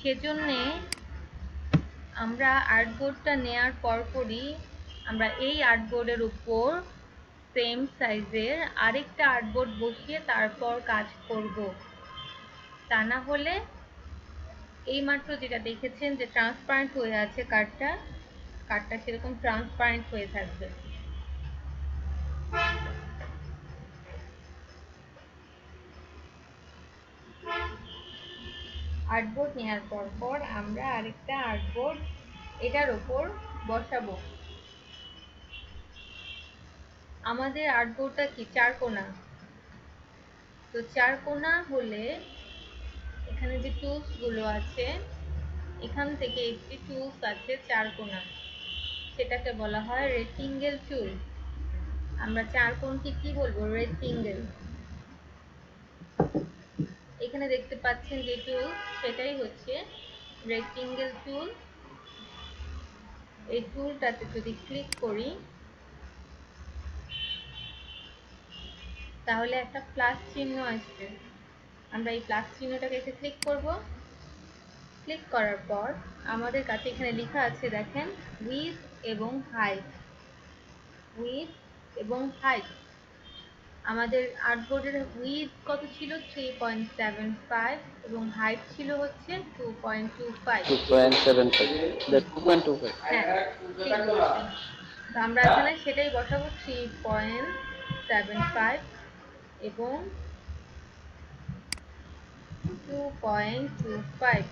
সেজন্যে আমরা আর্টবোর্ডটা নেয়ার পরপরই আমরা এই আর্টবোর্ডের উপর সেম সাইজের আরেকটা আর্টবোর্ড বসিয়ে তারপর কাজ করব। তা না হলে এইমাত্র যেটা দেখেছেন যে ট্রান্সপারেন্ট হয়ে আছে কার্ডটা সেরকম ট্রান্সপারেন্ট হয়ে থাকবে। আর্টবোর্ড নেওয়ার পর আমরা আরেকটা আর্টবোর্ড এটার উপর বসাবো। আমাদের আর্টবোর্ডটা কি চারকোনা, তো চারকোনা হলে এখানে যে টুলস গুলো আছে এখান থেকে একটি টুলস আছে চারকোনা, সেটাকে বলা হয় রেক্টেঙ্গেল টুল। আমরা চারকোণকে কি বলবো? রেক্টেঙ্গেল। এখানে দেখতে পাচ্ছেন যে টুল সেটাই হচ্ছে রেক্টেঙ্গেল টুল। এই টুলটাতে যদি ক্লিক করি তাহলে একটা প্লাস চিহ্ন আসবে। আমরা এই প্লাস চিহ্নটাকে এসে ক্লিক করব। ক্লিক করার পর আমাদের কাছে এখানে লেখা আছে দেখেন উইডথ এবং হাইট। উইডথ এবং হাইট। আমাদের আর্টবোর্ডের উইডথ কত ছিল? 3.75 এবং হাইট ছিল হচ্ছে 2.25। 2.75 দ্যাট 2.25। হ্যাঁ, ঠিক বলেছেন। তো আমরা এখানে সেটাই বসাবো 3.75 এবং 2.25।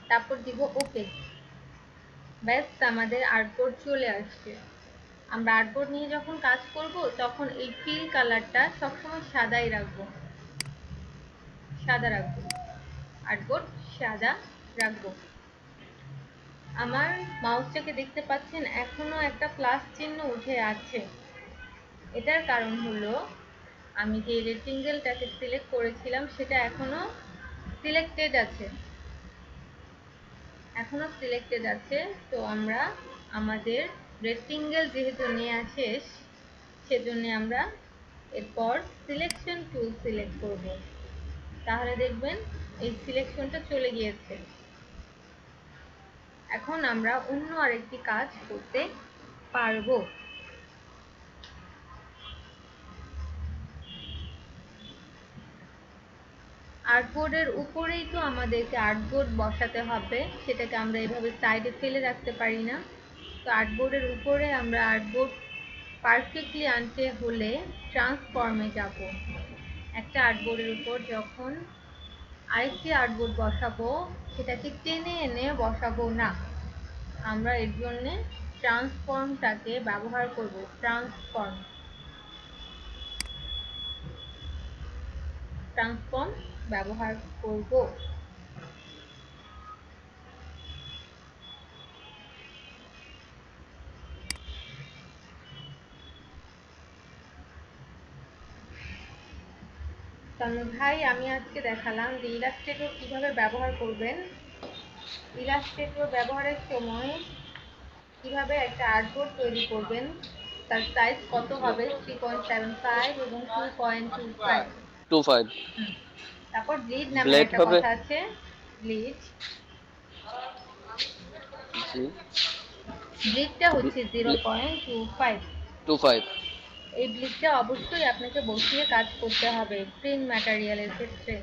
তারপর দিব ওকে। ব্যাস, আমাদের আর্টবোর্ড চলে আসছে। আমরা আর্টবোর্ড নিয়ে যখন কাজ করব তখন এই ফিল কালারটা সবসময় সাদাই রাখবো, সাদা রাখবো, আর্টবোর্ড সাদা রাখবো। আমার মাউসটাকে দেখতে পাচ্ছেন এখনো একটা প্লাস চিহ্ন উঠে আছে। এটার কারণ হলো আমি যে রেক্টেঙ্গেলটাকে সিলেক্ট করেছিলাম সেটা এখনো সিলেক্টেড আছে, এখনো সিলেক্টেড আছে। তো আমরা আমাদের রেক্টেঙ্গেল যেহেতু নেওয়া শেষ সেজন্য আমরা এরপর সিলেকশন টুল সিলেক্ট করব। তাহলে দেখবেন এই সিলেকশনটা চলে গিয়েছে। এখন আমরা অন্য আরেকটি কাজ করতে পারবো। আর্টবোর্ডের উপরেই তো আমাদেরকে আর্টবোর্ড বসাতে হবে, সেটাকে আমরা এভাবে সাইডে ফেলে রাখতে পারি না। তো আর্টবোর্ডের উপরে আমরা আর্টবোর্ড পারফেক্টলি আনতে হলে ট্রান্সফর্মে যাব। একটা আর্টবোর্ডের উপর যখন আরেকটি আর্টবোর্ড বসাবো সেটাকে টেনে এনে বসাবো না, আমরা এর জন্য ট্রান্সফর্মটাকে ব্যবহার করব। ট্রান্সফর্ম ব্যবহার করব। ভাই আমি আজকে দেখালাম যে ইলাস্ট্রেটর কিভাবে ব্যবহার করবেন। ইলাস্ট্রেটর ব্যবহারের সময় কিভাবে একটা আর্টবোর্ড তৈরি করবেন, তার সাইজ কত হবে 3.75 এবং 2.25। 25। তারপর ব্লিড নামের ব্লেড একটা হবে। কথা আছে, ব্লিড। জি। ব্লিডটা হচ্ছে 0.25। 25। এই ব্লিডটা অবশ্যই আপনাকে বসিয়ে কাজ করতে হবে প্রিন্ট ম্যাটেরিয়ালের ক্ষেত্রে।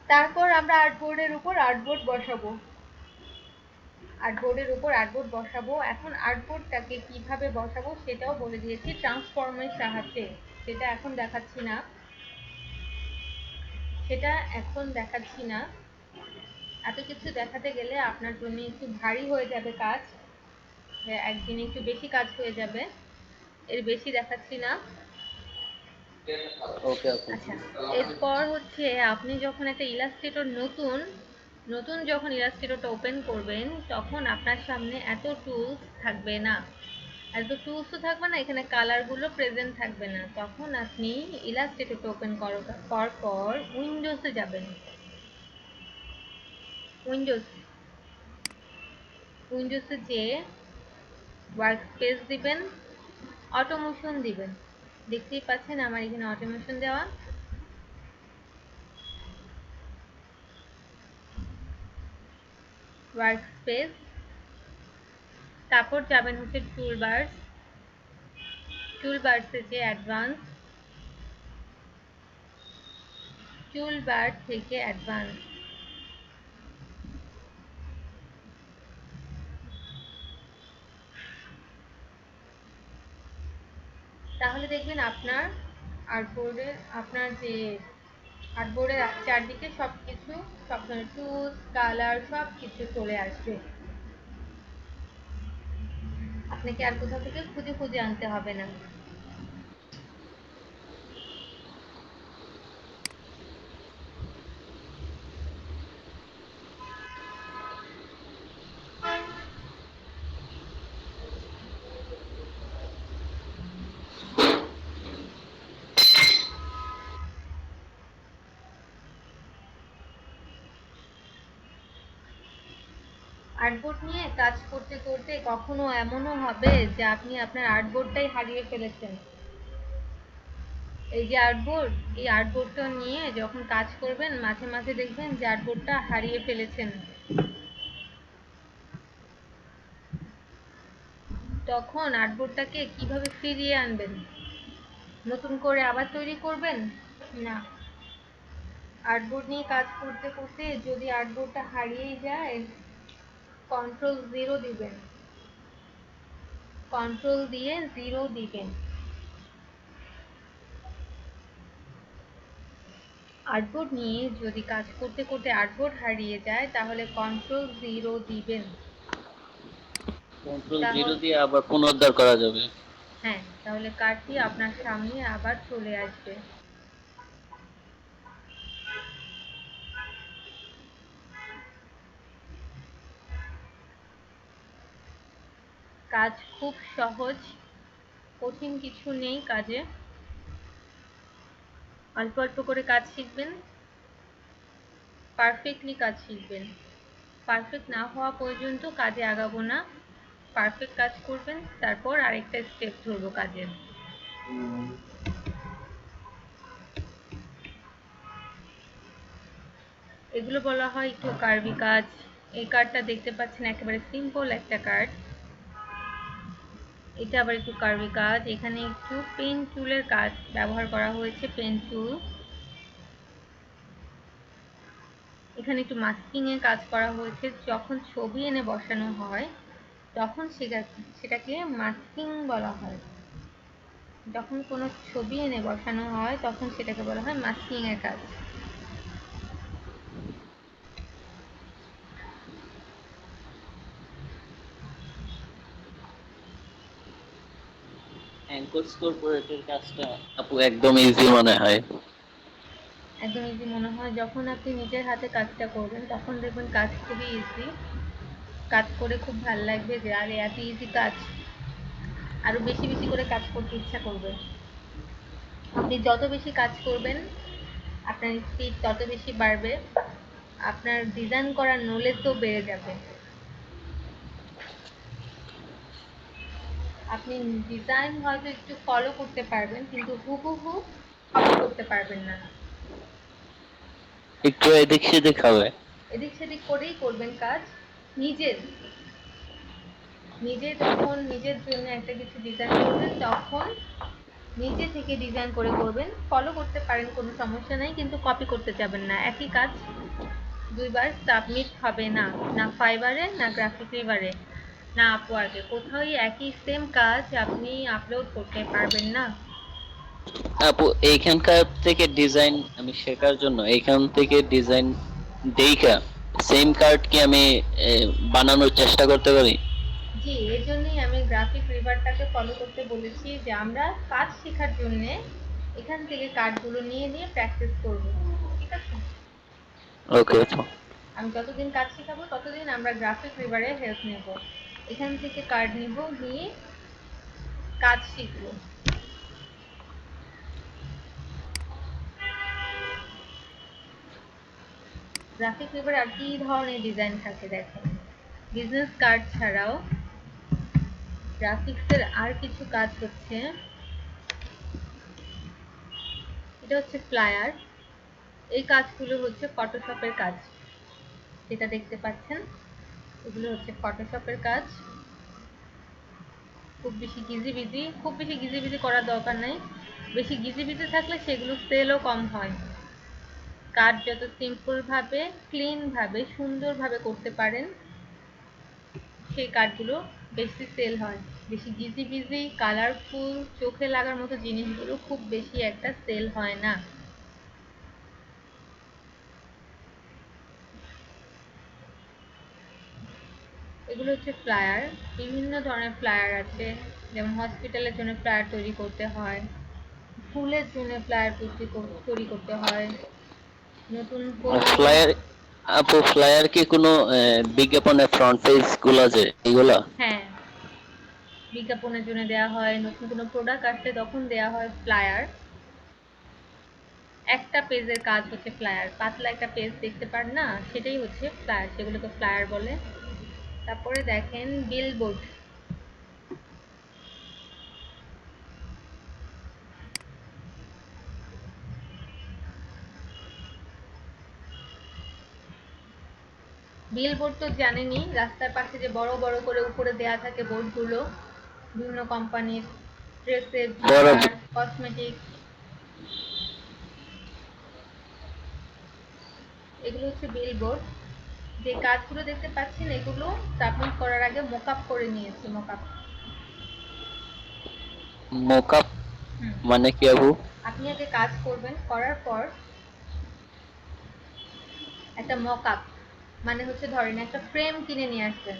তারপর আমরা আর্টবোর্ডের উপর আর্টবোর্ড বসাবো। আর্টবোর্ডের উপর আর্টবোর্ড বসাবো। এখন আর্টবোর্ডটাকে কিভাবে বসাবো সেটাও বলে দিয়েছি ট্রান্সফর্মের সাহায্যে। সেটা এখন দেখাচ্ছি না। এত কিছু দেখাতে গেলে আপনার জন্য একটু ভারী হয়ে যাবে কাজ, একদিনে একটু বেশি কাজ হয়ে যাবে, এর বেশি দেখাচ্ছি না। ওকে ওকে। আচ্ছা, এরপর হচ্ছে আপনি যখন একটা ইলাস্ট্রেটর নতুন যখন ইলাস্ট্রেটরটা ওপেন করবেন, তখন আপনার সামনে এত টুলস থাকবে না, তো থাকবে না, এখানে কালারগুলো প্রেজেন্ট থাকবে না। তখন আপনি ইলাস্ট্রেটরটা ওপেন করার পর উইন্ডোজে যাবেন। উইন্ডোজে যেয়ে ওয়ার্ক স্পেস দিবেন, অটোমেশন দিবেন। দেখতেই পাচ্ছেন আমার এখানে অটোমেশন দেওয়া। ওয়ার্ক স্পেস, তারপর যাবেন হচ্ছে টুলবার্সে যে টুলবার থেকে অ্যাডভান্স, তাহলে দেখবেন আপনার আর্টবোর্ডের চারদিকে সবকিছু, সব ধরনের টুলস, কালার সবকিছু চলে আসবে। আপনাকে আর কোথাও থেকে খুঁজে আনতে হবে না। আর্টবোর্ড নিয়ে কাজ করতে করতে কখনো এমনও হবে যে আপনি আপনার আর্টবোর্ডটাই হারিয়ে ফেলেছেন। এই আর্টবোর্ডটা নিয়ে যখন কাজ করবেন, মাঝে মাঝে দেখবেন যে আর্টবোর্ডটা হারিয়ে ফেলেছেন। তখন আর্টবোর্ডটাকে কিভাবে ফিরিয়ে আনবেন? নতুন করে আবার তৈরি করবেন? না, আর্টবোর্ড নিয়ে কাজ করতে করতে যদি আর্টবোর্ডটা হারিয়ে যায়, কন্ট্রোল দিবেন, কন্ট্রোল দিয়ে 0 দিবেন। আর্টবোর্ড নিয়ে যদি কাজ করতে করতে আর্টবোর্ড হারিয়ে যায়, তাহলে কন্ট্রোল 0 দিবেন। কন্ট্রোল 0 দিয়ে আবার পুনরুদ্ধার করা যাবে। হ্যাঁ, তাহলে কার্ডটি আপনার সামনে আবার চলে আসবে। কাজ খুব সহজ, কঠিন কিছু নেই কাজে। অল্প অল্প করে কাজ শিখবেন, পারফেক্টলি কাজ শিখবেন। পারফেক্ট না হওয়া পর্যন্ত কাজে আগাবো না, পারফেক্ট কাজ করবেন, তারপর আরেকটা স্টেপ ধরবো কাজের। এগুলো বলা হয় একটু কার্ভি কাজ। এই কার্ডটা দেখতে পাচ্ছেন একেবারে সিম্পল একটা কার্ড, এটা আবার একটু কার্ভি কাজ। এখানে একটু পেন টুলের কাজ ব্যবহার করা হয়েছে, পেন টুল। এখানে একটু মাস্কিং এর কাজ করা হয়েছে। যখন ছবি এনে বসানো হয় তখন সেটাকে মাস্কিং বলা হয়। যখন কোনো ছবি এনে বসানো হয় তখন সেটাকে বলা হয় মাস্কিং এর কাজ। অ্যাঙ্কর্স কর্পোরেটের কাজটা আপু একদম ইজি মনে হয়। একদম ইজি মনে হয়, যখন আপনি নিজের হাতে কাজটা করবেন তখন দেখবেন কাজ খুবই ইজি, কাজ করে খুব ভালো লাগবে যে আরে এত ইজি কাজ, আরো বেশি বেশি করে কাজ করতে ইচ্ছা করবে। আপনি যত বেশি কাজ করবেন আপনার স্পিড তত বেশি বাড়বে, আপনার ডিজাইন করার নলেজ তো বেড়ে যাবে। আপনি ডিজাইন হয়তো একটু ফলো করতে পারবেন, কিন্তু হুবহু কপি করতে পারবেন না। একটু এদিক সেদিক হবে। এদিক সেদিক করেই করবেন কাজ। নিজের যখন নিজের জন্য একটা কিছু ডিজাইন করবেন, তখন নিজে থেকে ডিজাইন করে করবেন। ফলো করতে পারেন, কোনো সমস্যা নাই, কিন্তু কপি করতে যাবেন না। একই কাজ দুইবার সাবমিট হবে না, না ফাইবারে, না গ্রাফিক রিভারে, না আপওয়ার্কে, কোথাওই একই সেম কাজ আপনি আপলোড করতে পারবেন না। আপু এইখানকার থেকে ডিজাইন আমি শেখার জন্য এইখান থেকে ডিজাইন দেইখা সেম কার্ড কি আমি বানানোর চেষ্টা করতে পারি? জি, এর জন্যই আমি গ্রাফিক রিভারটাকে ফলো করতে বলেছি যে আমরা কাজ শেখার জন্যে এখান থেকে কার্ডগুলো নিয়ে নিয়ে প্র্যাকটিস করব। ঠিক আছে? ওকে আপু। আমি যতদিন কাজ শেখাবো ততদিন আমরা গ্রাফিক রিভারের হেল্প নেব। এখান থেকে কার্ড নিব, নিয়ে কাজ শিখবো। গ্রাফিক রিভারে আর কি ধরনের ডিজাইন থাকে দেখেন। বিজনেস কার্ড ছাড়াও গ্রাফিক্সের আর কিছু কাজ হচ্ছে, এটা হচ্ছে ফ্লায়ার। এই কাজগুলো হচ্ছে ফটোশপের কাজ, যেটা দেখতে পাচ্ছেন এগুলো হচ্ছে ফটোশপের কাজ। খুব বেশি গিজিবিজি করার দরকার নাই। বেশি গিজিবিজি থাকলে সেগুলো সেলও কম হয়। কাজ যত সিম্পল ভাবে, ক্লিন ভাবে, সুন্দর ভাবে করতে পারেন সেই কাজগুলো বেশি সেল হয়। বেশি গিজিবিজি কালারফুল চোখে লাগার মতো জিনিসগুলো খুব বেশি একটা সেল হয় না। এগুলো হচ্ছে ফ্লায়ার। বিভিন্ন ধরনের ফ্লায়ার আছে, যেমন হসপিটালের জন্য ফ্লায়ার তৈরি করতে হয়, স্কুলের জন্য ফ্লায়ার তৈরি করতে হয়, নতুন কোনো। ফ্লায়ার আপু, ফ্লায়ার কি কোনো বিজ্ঞাপনের ফ্রন্ট পেজ গুলা যে এগুলা? হ্যাঁ, বিজ্ঞাপনের জন্য দেওয়া হয়, নতুন কোনো প্রোডাক্ট আসলে তখন দেওয়া হয় ফ্লায়ার। একটা পেজের কাজ হচ্ছে ফ্লায়ার, পাতলা একটা পেজ দেখতে পান না, সেটাই হচ্ছে ফ্লায়ার, সেগুলোকে ফ্লায়ার বলে। তারপরে দেখেন বিলবোর্ড। বিলবোর্ড তো জানেনই, রাস্তার পাশে যে বড় বড় করে উপরে দেয়া থাকে বোর্ডগুলো, বিভিন্ন কোম্পানির ড্রেসের, বড় জুতার, কসমেটিক, এগুলো হচ্ছে বিলবোর্ড। যে কাজগুলো দেখতে পাচ্ছেন এগুলো সাবমিট করার আগে মকআপ করে নিয়েছি। মকআপ। মোকআপ হুম। মানে কি আপু? আপনি আগে কাজ করবেন, করার পর একটা মকআপ, মানে হচ্ছে ধরেন একটা ফ্রেম কিনে নিয়ে আসবেন,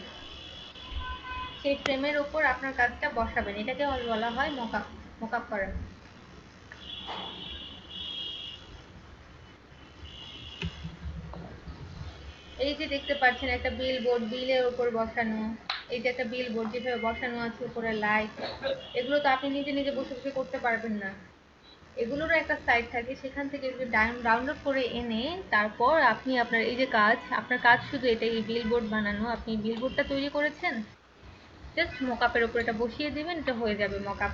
সেই ফ্রেমের উপর আপনার কাজটা বসাবেন, এটাকে বলা হয় মকআপ। মকআপ করা। এই যে দেখতে পাচ্ছেন একটা বিল বোর্ড, বিলের উপর বসানো। এই যে একটা বিল বোর্ড যেভাবে বসানো আছে, উপরে লাইট, এগুলো তো আপনি নিজে নিজে বসে বসে করতে পারবেন না। এগুলোরও একটা সাইট থাকে, সেখান থেকে ডাউনলোড করে এনে তারপর আপনি আপনার এই যে কাজ, আপনার কাজ শুধু এটাই, এই বিল বোর্ড বানানো। আপনি বিল বোর্ডটা তৈরি করেছেন, জাস্ট মকআপের উপর এটা বসিয়ে দিবেন, এটা হয়ে যাবে মকআপ।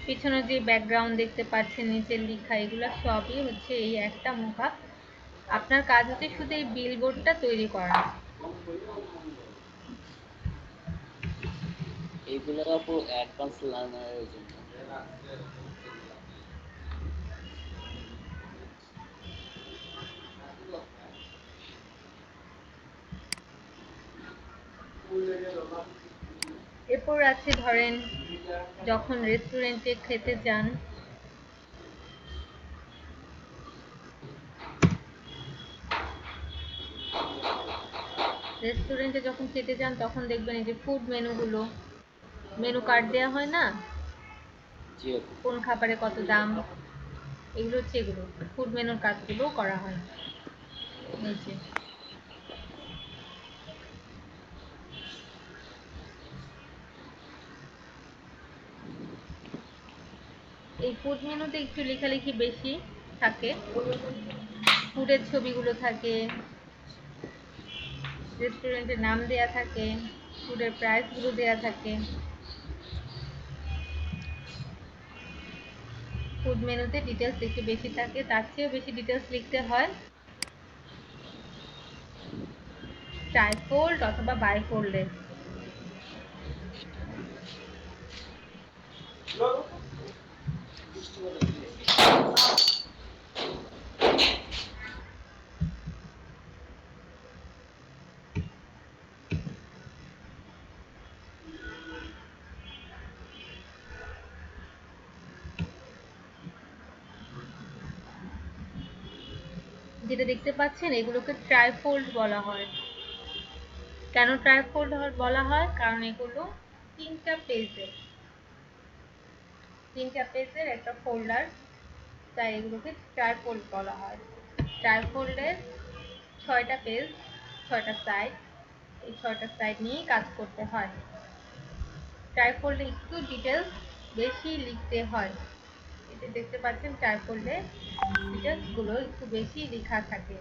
পিছনে যে ব্যাকগ্রাউন্ড দেখতে পাচ্ছেন, নিচের লেখা, এগুলো সবই হচ্ছে এই একটা মকআপ। আপনার কাজ হচ্ছে শুধু এই বিলবোর্ডটা তৈরি করা। এইগুলো আপু অ্যাডভান্স লার্নারের জন্য। এরপর আছে ধরেন যখন রেস্টুরেন্টে খেতে যান, রেস্টুরেন্টে যখন খেতে যান তখন দেখবেন এই যে ফুড মেনুগুলো, মেনু কার্ড দেওয়া হয় না, জি আপু। কোন খাবারে কত দাম, এগুলো হচ্ছে, এগুলো ফুড মেনুর কাজগুলো করা হয়। এই যে এই ফুড মেনুতে একটু লেখালেখি বেশি থাকে, ফুডের ছবিগুলো থাকে, রেস্টুরেন্টের নাম দেয়া থাকে, ফুডের প্রাইসগুলো দেয়া থাকে। ফুড মেনুতে ডিটেলস একটু বেশি থাকে, তার চেয়েও বেশি ডিটেলস লিখতে হয় ট্রাইফোল্ড অথবা বাইফোল্ডে। যেটা দেখতে পাচ্ছেন এগুলোকে ট্রাইফোল্ড বলা হয়। কেন ট্রাইফোল্ড বলা হয়? কারণ এগুলো তিনটা পেজের একটা ফোল্ডার, তাই এগুলোকে ট্রাইফোল্ড বলা হয়। ট্রাইফোল্ডের 6টা পেজ, 6টা সাইড, এই 6টা সাইড নিয়েই কাজ করতে হয়। ট্রাইফোল্ডে একটু ডিটেলস বেশি লিখতে হয়। এটা দেখতে পাচ্ছেন ট্রাইফোল্ডে ডিটেলস গুলো একটু বেশি লেখা থাকে।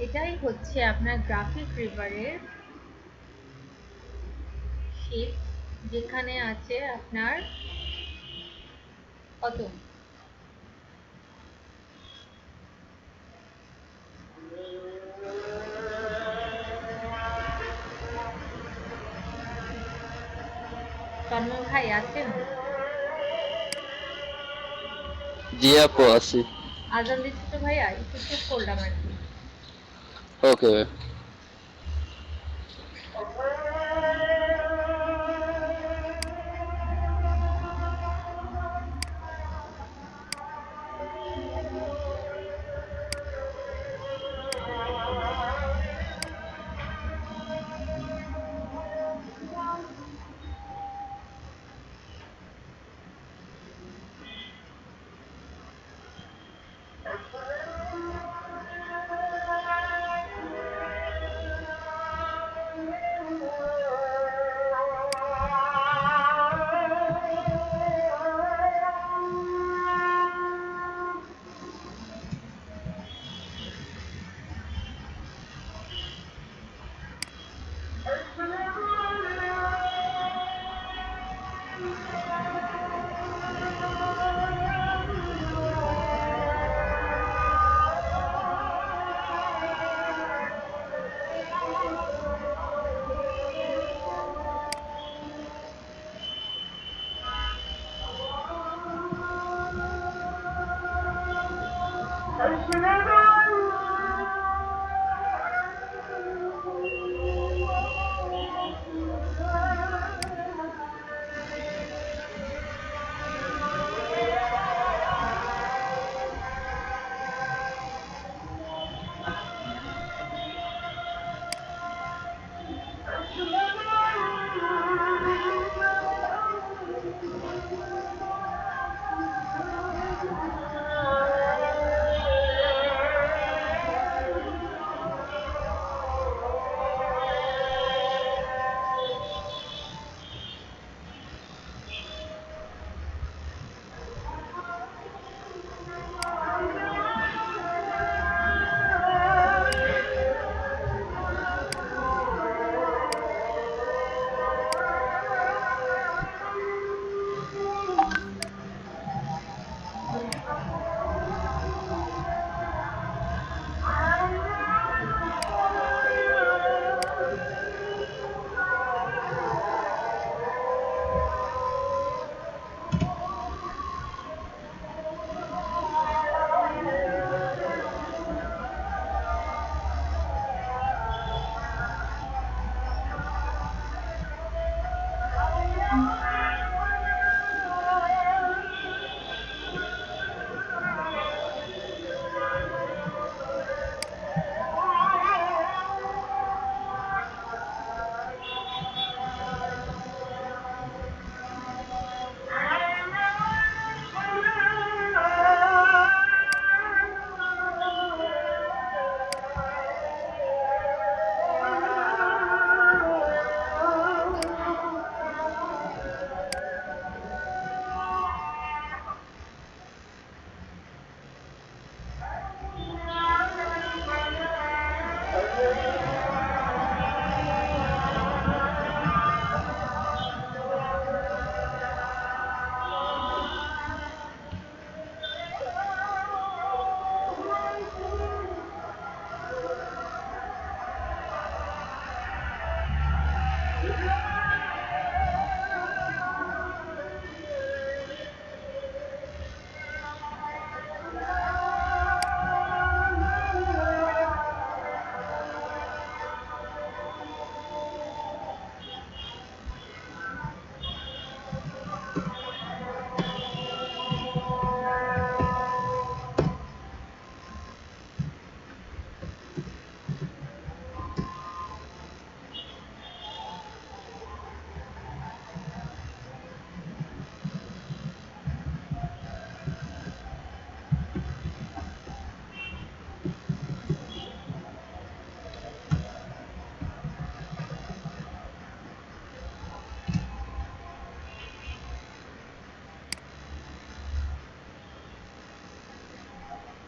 এটাই হচ্ছে আপনার গ্রাফিক রিভারের শীট, যেখানে আছে আপনার কত তন্ময় ভাই আছেন? জি আপু আছি। আজান দিচ্ছে তো ভাইয়া, একটু চুপ করলাম আর কি। ওকে।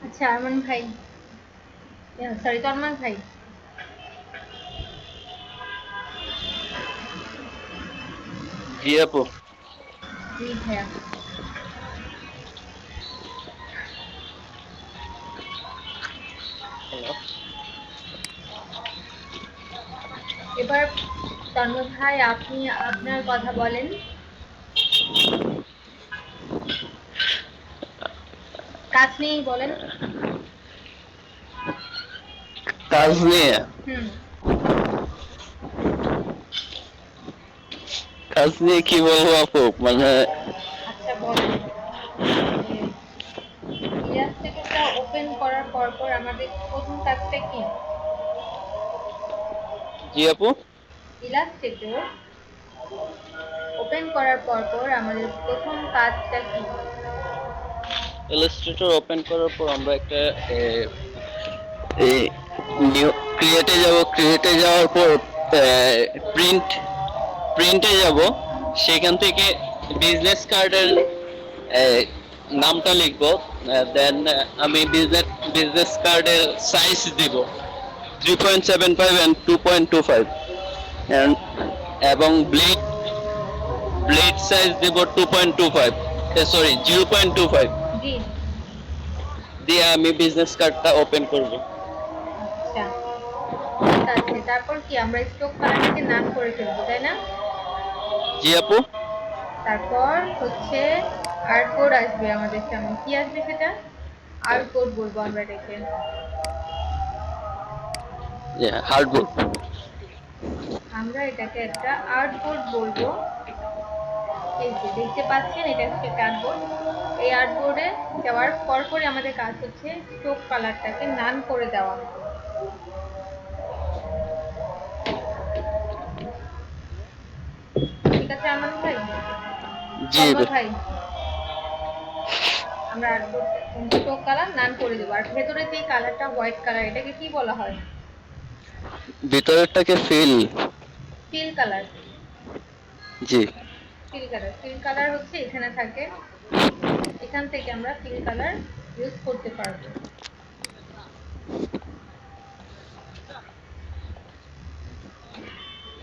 আচ্ছা আরমান ভাই, সরি তন্ময় ভাই, জি আপু। জি ভাইয়া, হ্যালো। এবার তন্ময় ভাই আপনি আপনার কথা বলেন। কাজ নিয়েই বলেন। কাজ নিয়ে? হুম। কাজ নিয়ে কি বলবো আপু, মানে আচ্ছা বলেন যে ইলাস্ট্রেটরটা ওপেন করার পর পর আমাদের প্রথম কাজটা কি? জি আপু। ইলাস্ট্রেটর ওপেন করার পর পর আমাদের প্রথম কাজটা কি? ইলাস্ট্রেটর ওপেন করার পর আমরা একটা এই নিউ ক্রিয়েটে যাব, ক্রিয়েটে যাওয়ার পর প্রিন্ট প্রিন্টে যাব, সেখান থেকে বিজনেস কার্ডের নামটা লিখবো। দেন আমি বিজনেস কার্ডের সাইজ দিব 3.75 and 2.25, এবং ব্লেড সাইজ দিব 2.25, সরি 0.25 জি। দিয়ে আমি বিজনেস কার্ডটা ওপেন করব। আচ্ছা ঠিক আছে, তারপর কি আমরা স্ট্রোক কালারটাকে নাম করে ফেলবো তাই না? জি আপু। তারপর হচ্ছে আর্ট কোড আসবে আমাদের সামনে, কি আসবে সেটা? আর্ট কোড বলবো আমরা এটাকে। হার্ডবোর্ড। আমরা এটাকে একটা আর্ট বোর্ড বলবো। এই যে দেখতে পাচ্ছেন এটা হচ্ছে একটা আর্ট বোর্ড। এই আর্ট বোর্ডে যাওয়ার পরপরই আমাদের কাজ হচ্ছে স্ট্রোক কালারটাকে নান করে দেওয়া। ঠিক আছে আরমান ভাই, জি তন্ময় ভাই, আমরা আর্ট বোর্ড স্ট্রোক কালার নান করে দেবো। আর ভেতরে যে কালারটা হোয়াইট কালার, এটাকে কি বলা হয়? ভিতরেরটাকে ফিল কালার। জি। ফিল কালার, ফিল কালার হচ্ছে এখানে থাকে। এখান থেকে আমরা ফিল কালার ইউজ করতে পারবো।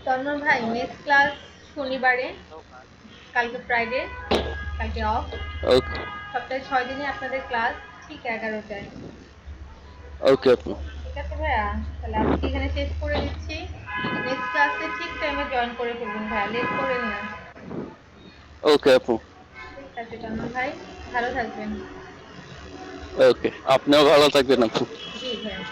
তন্ময় ভাই নেক্সট ক্লাস শনিবারে, কালকে ফ্রাইডে, কালকে অফ। ওকে। সপ্তাহে 6 দিনে আপনাদের ক্লাস ঠিক 11টায়। ওকে আপু। ঠিক আছে ভাইয়া, তাহলে আজকে এখানে শেষ করে দিচ্ছি। নেক্সট ক্লাসে ঠিক টাইমে জয়েন করে ফেলবেন ভাইয়া, লেট করেন না। ওকে আপু। ঠিক আছে তন্ময় ভাই, ভালো থাকবেন। ওকে, আপনিও ভালো থাকবেন আপু। জি ভাইয়া।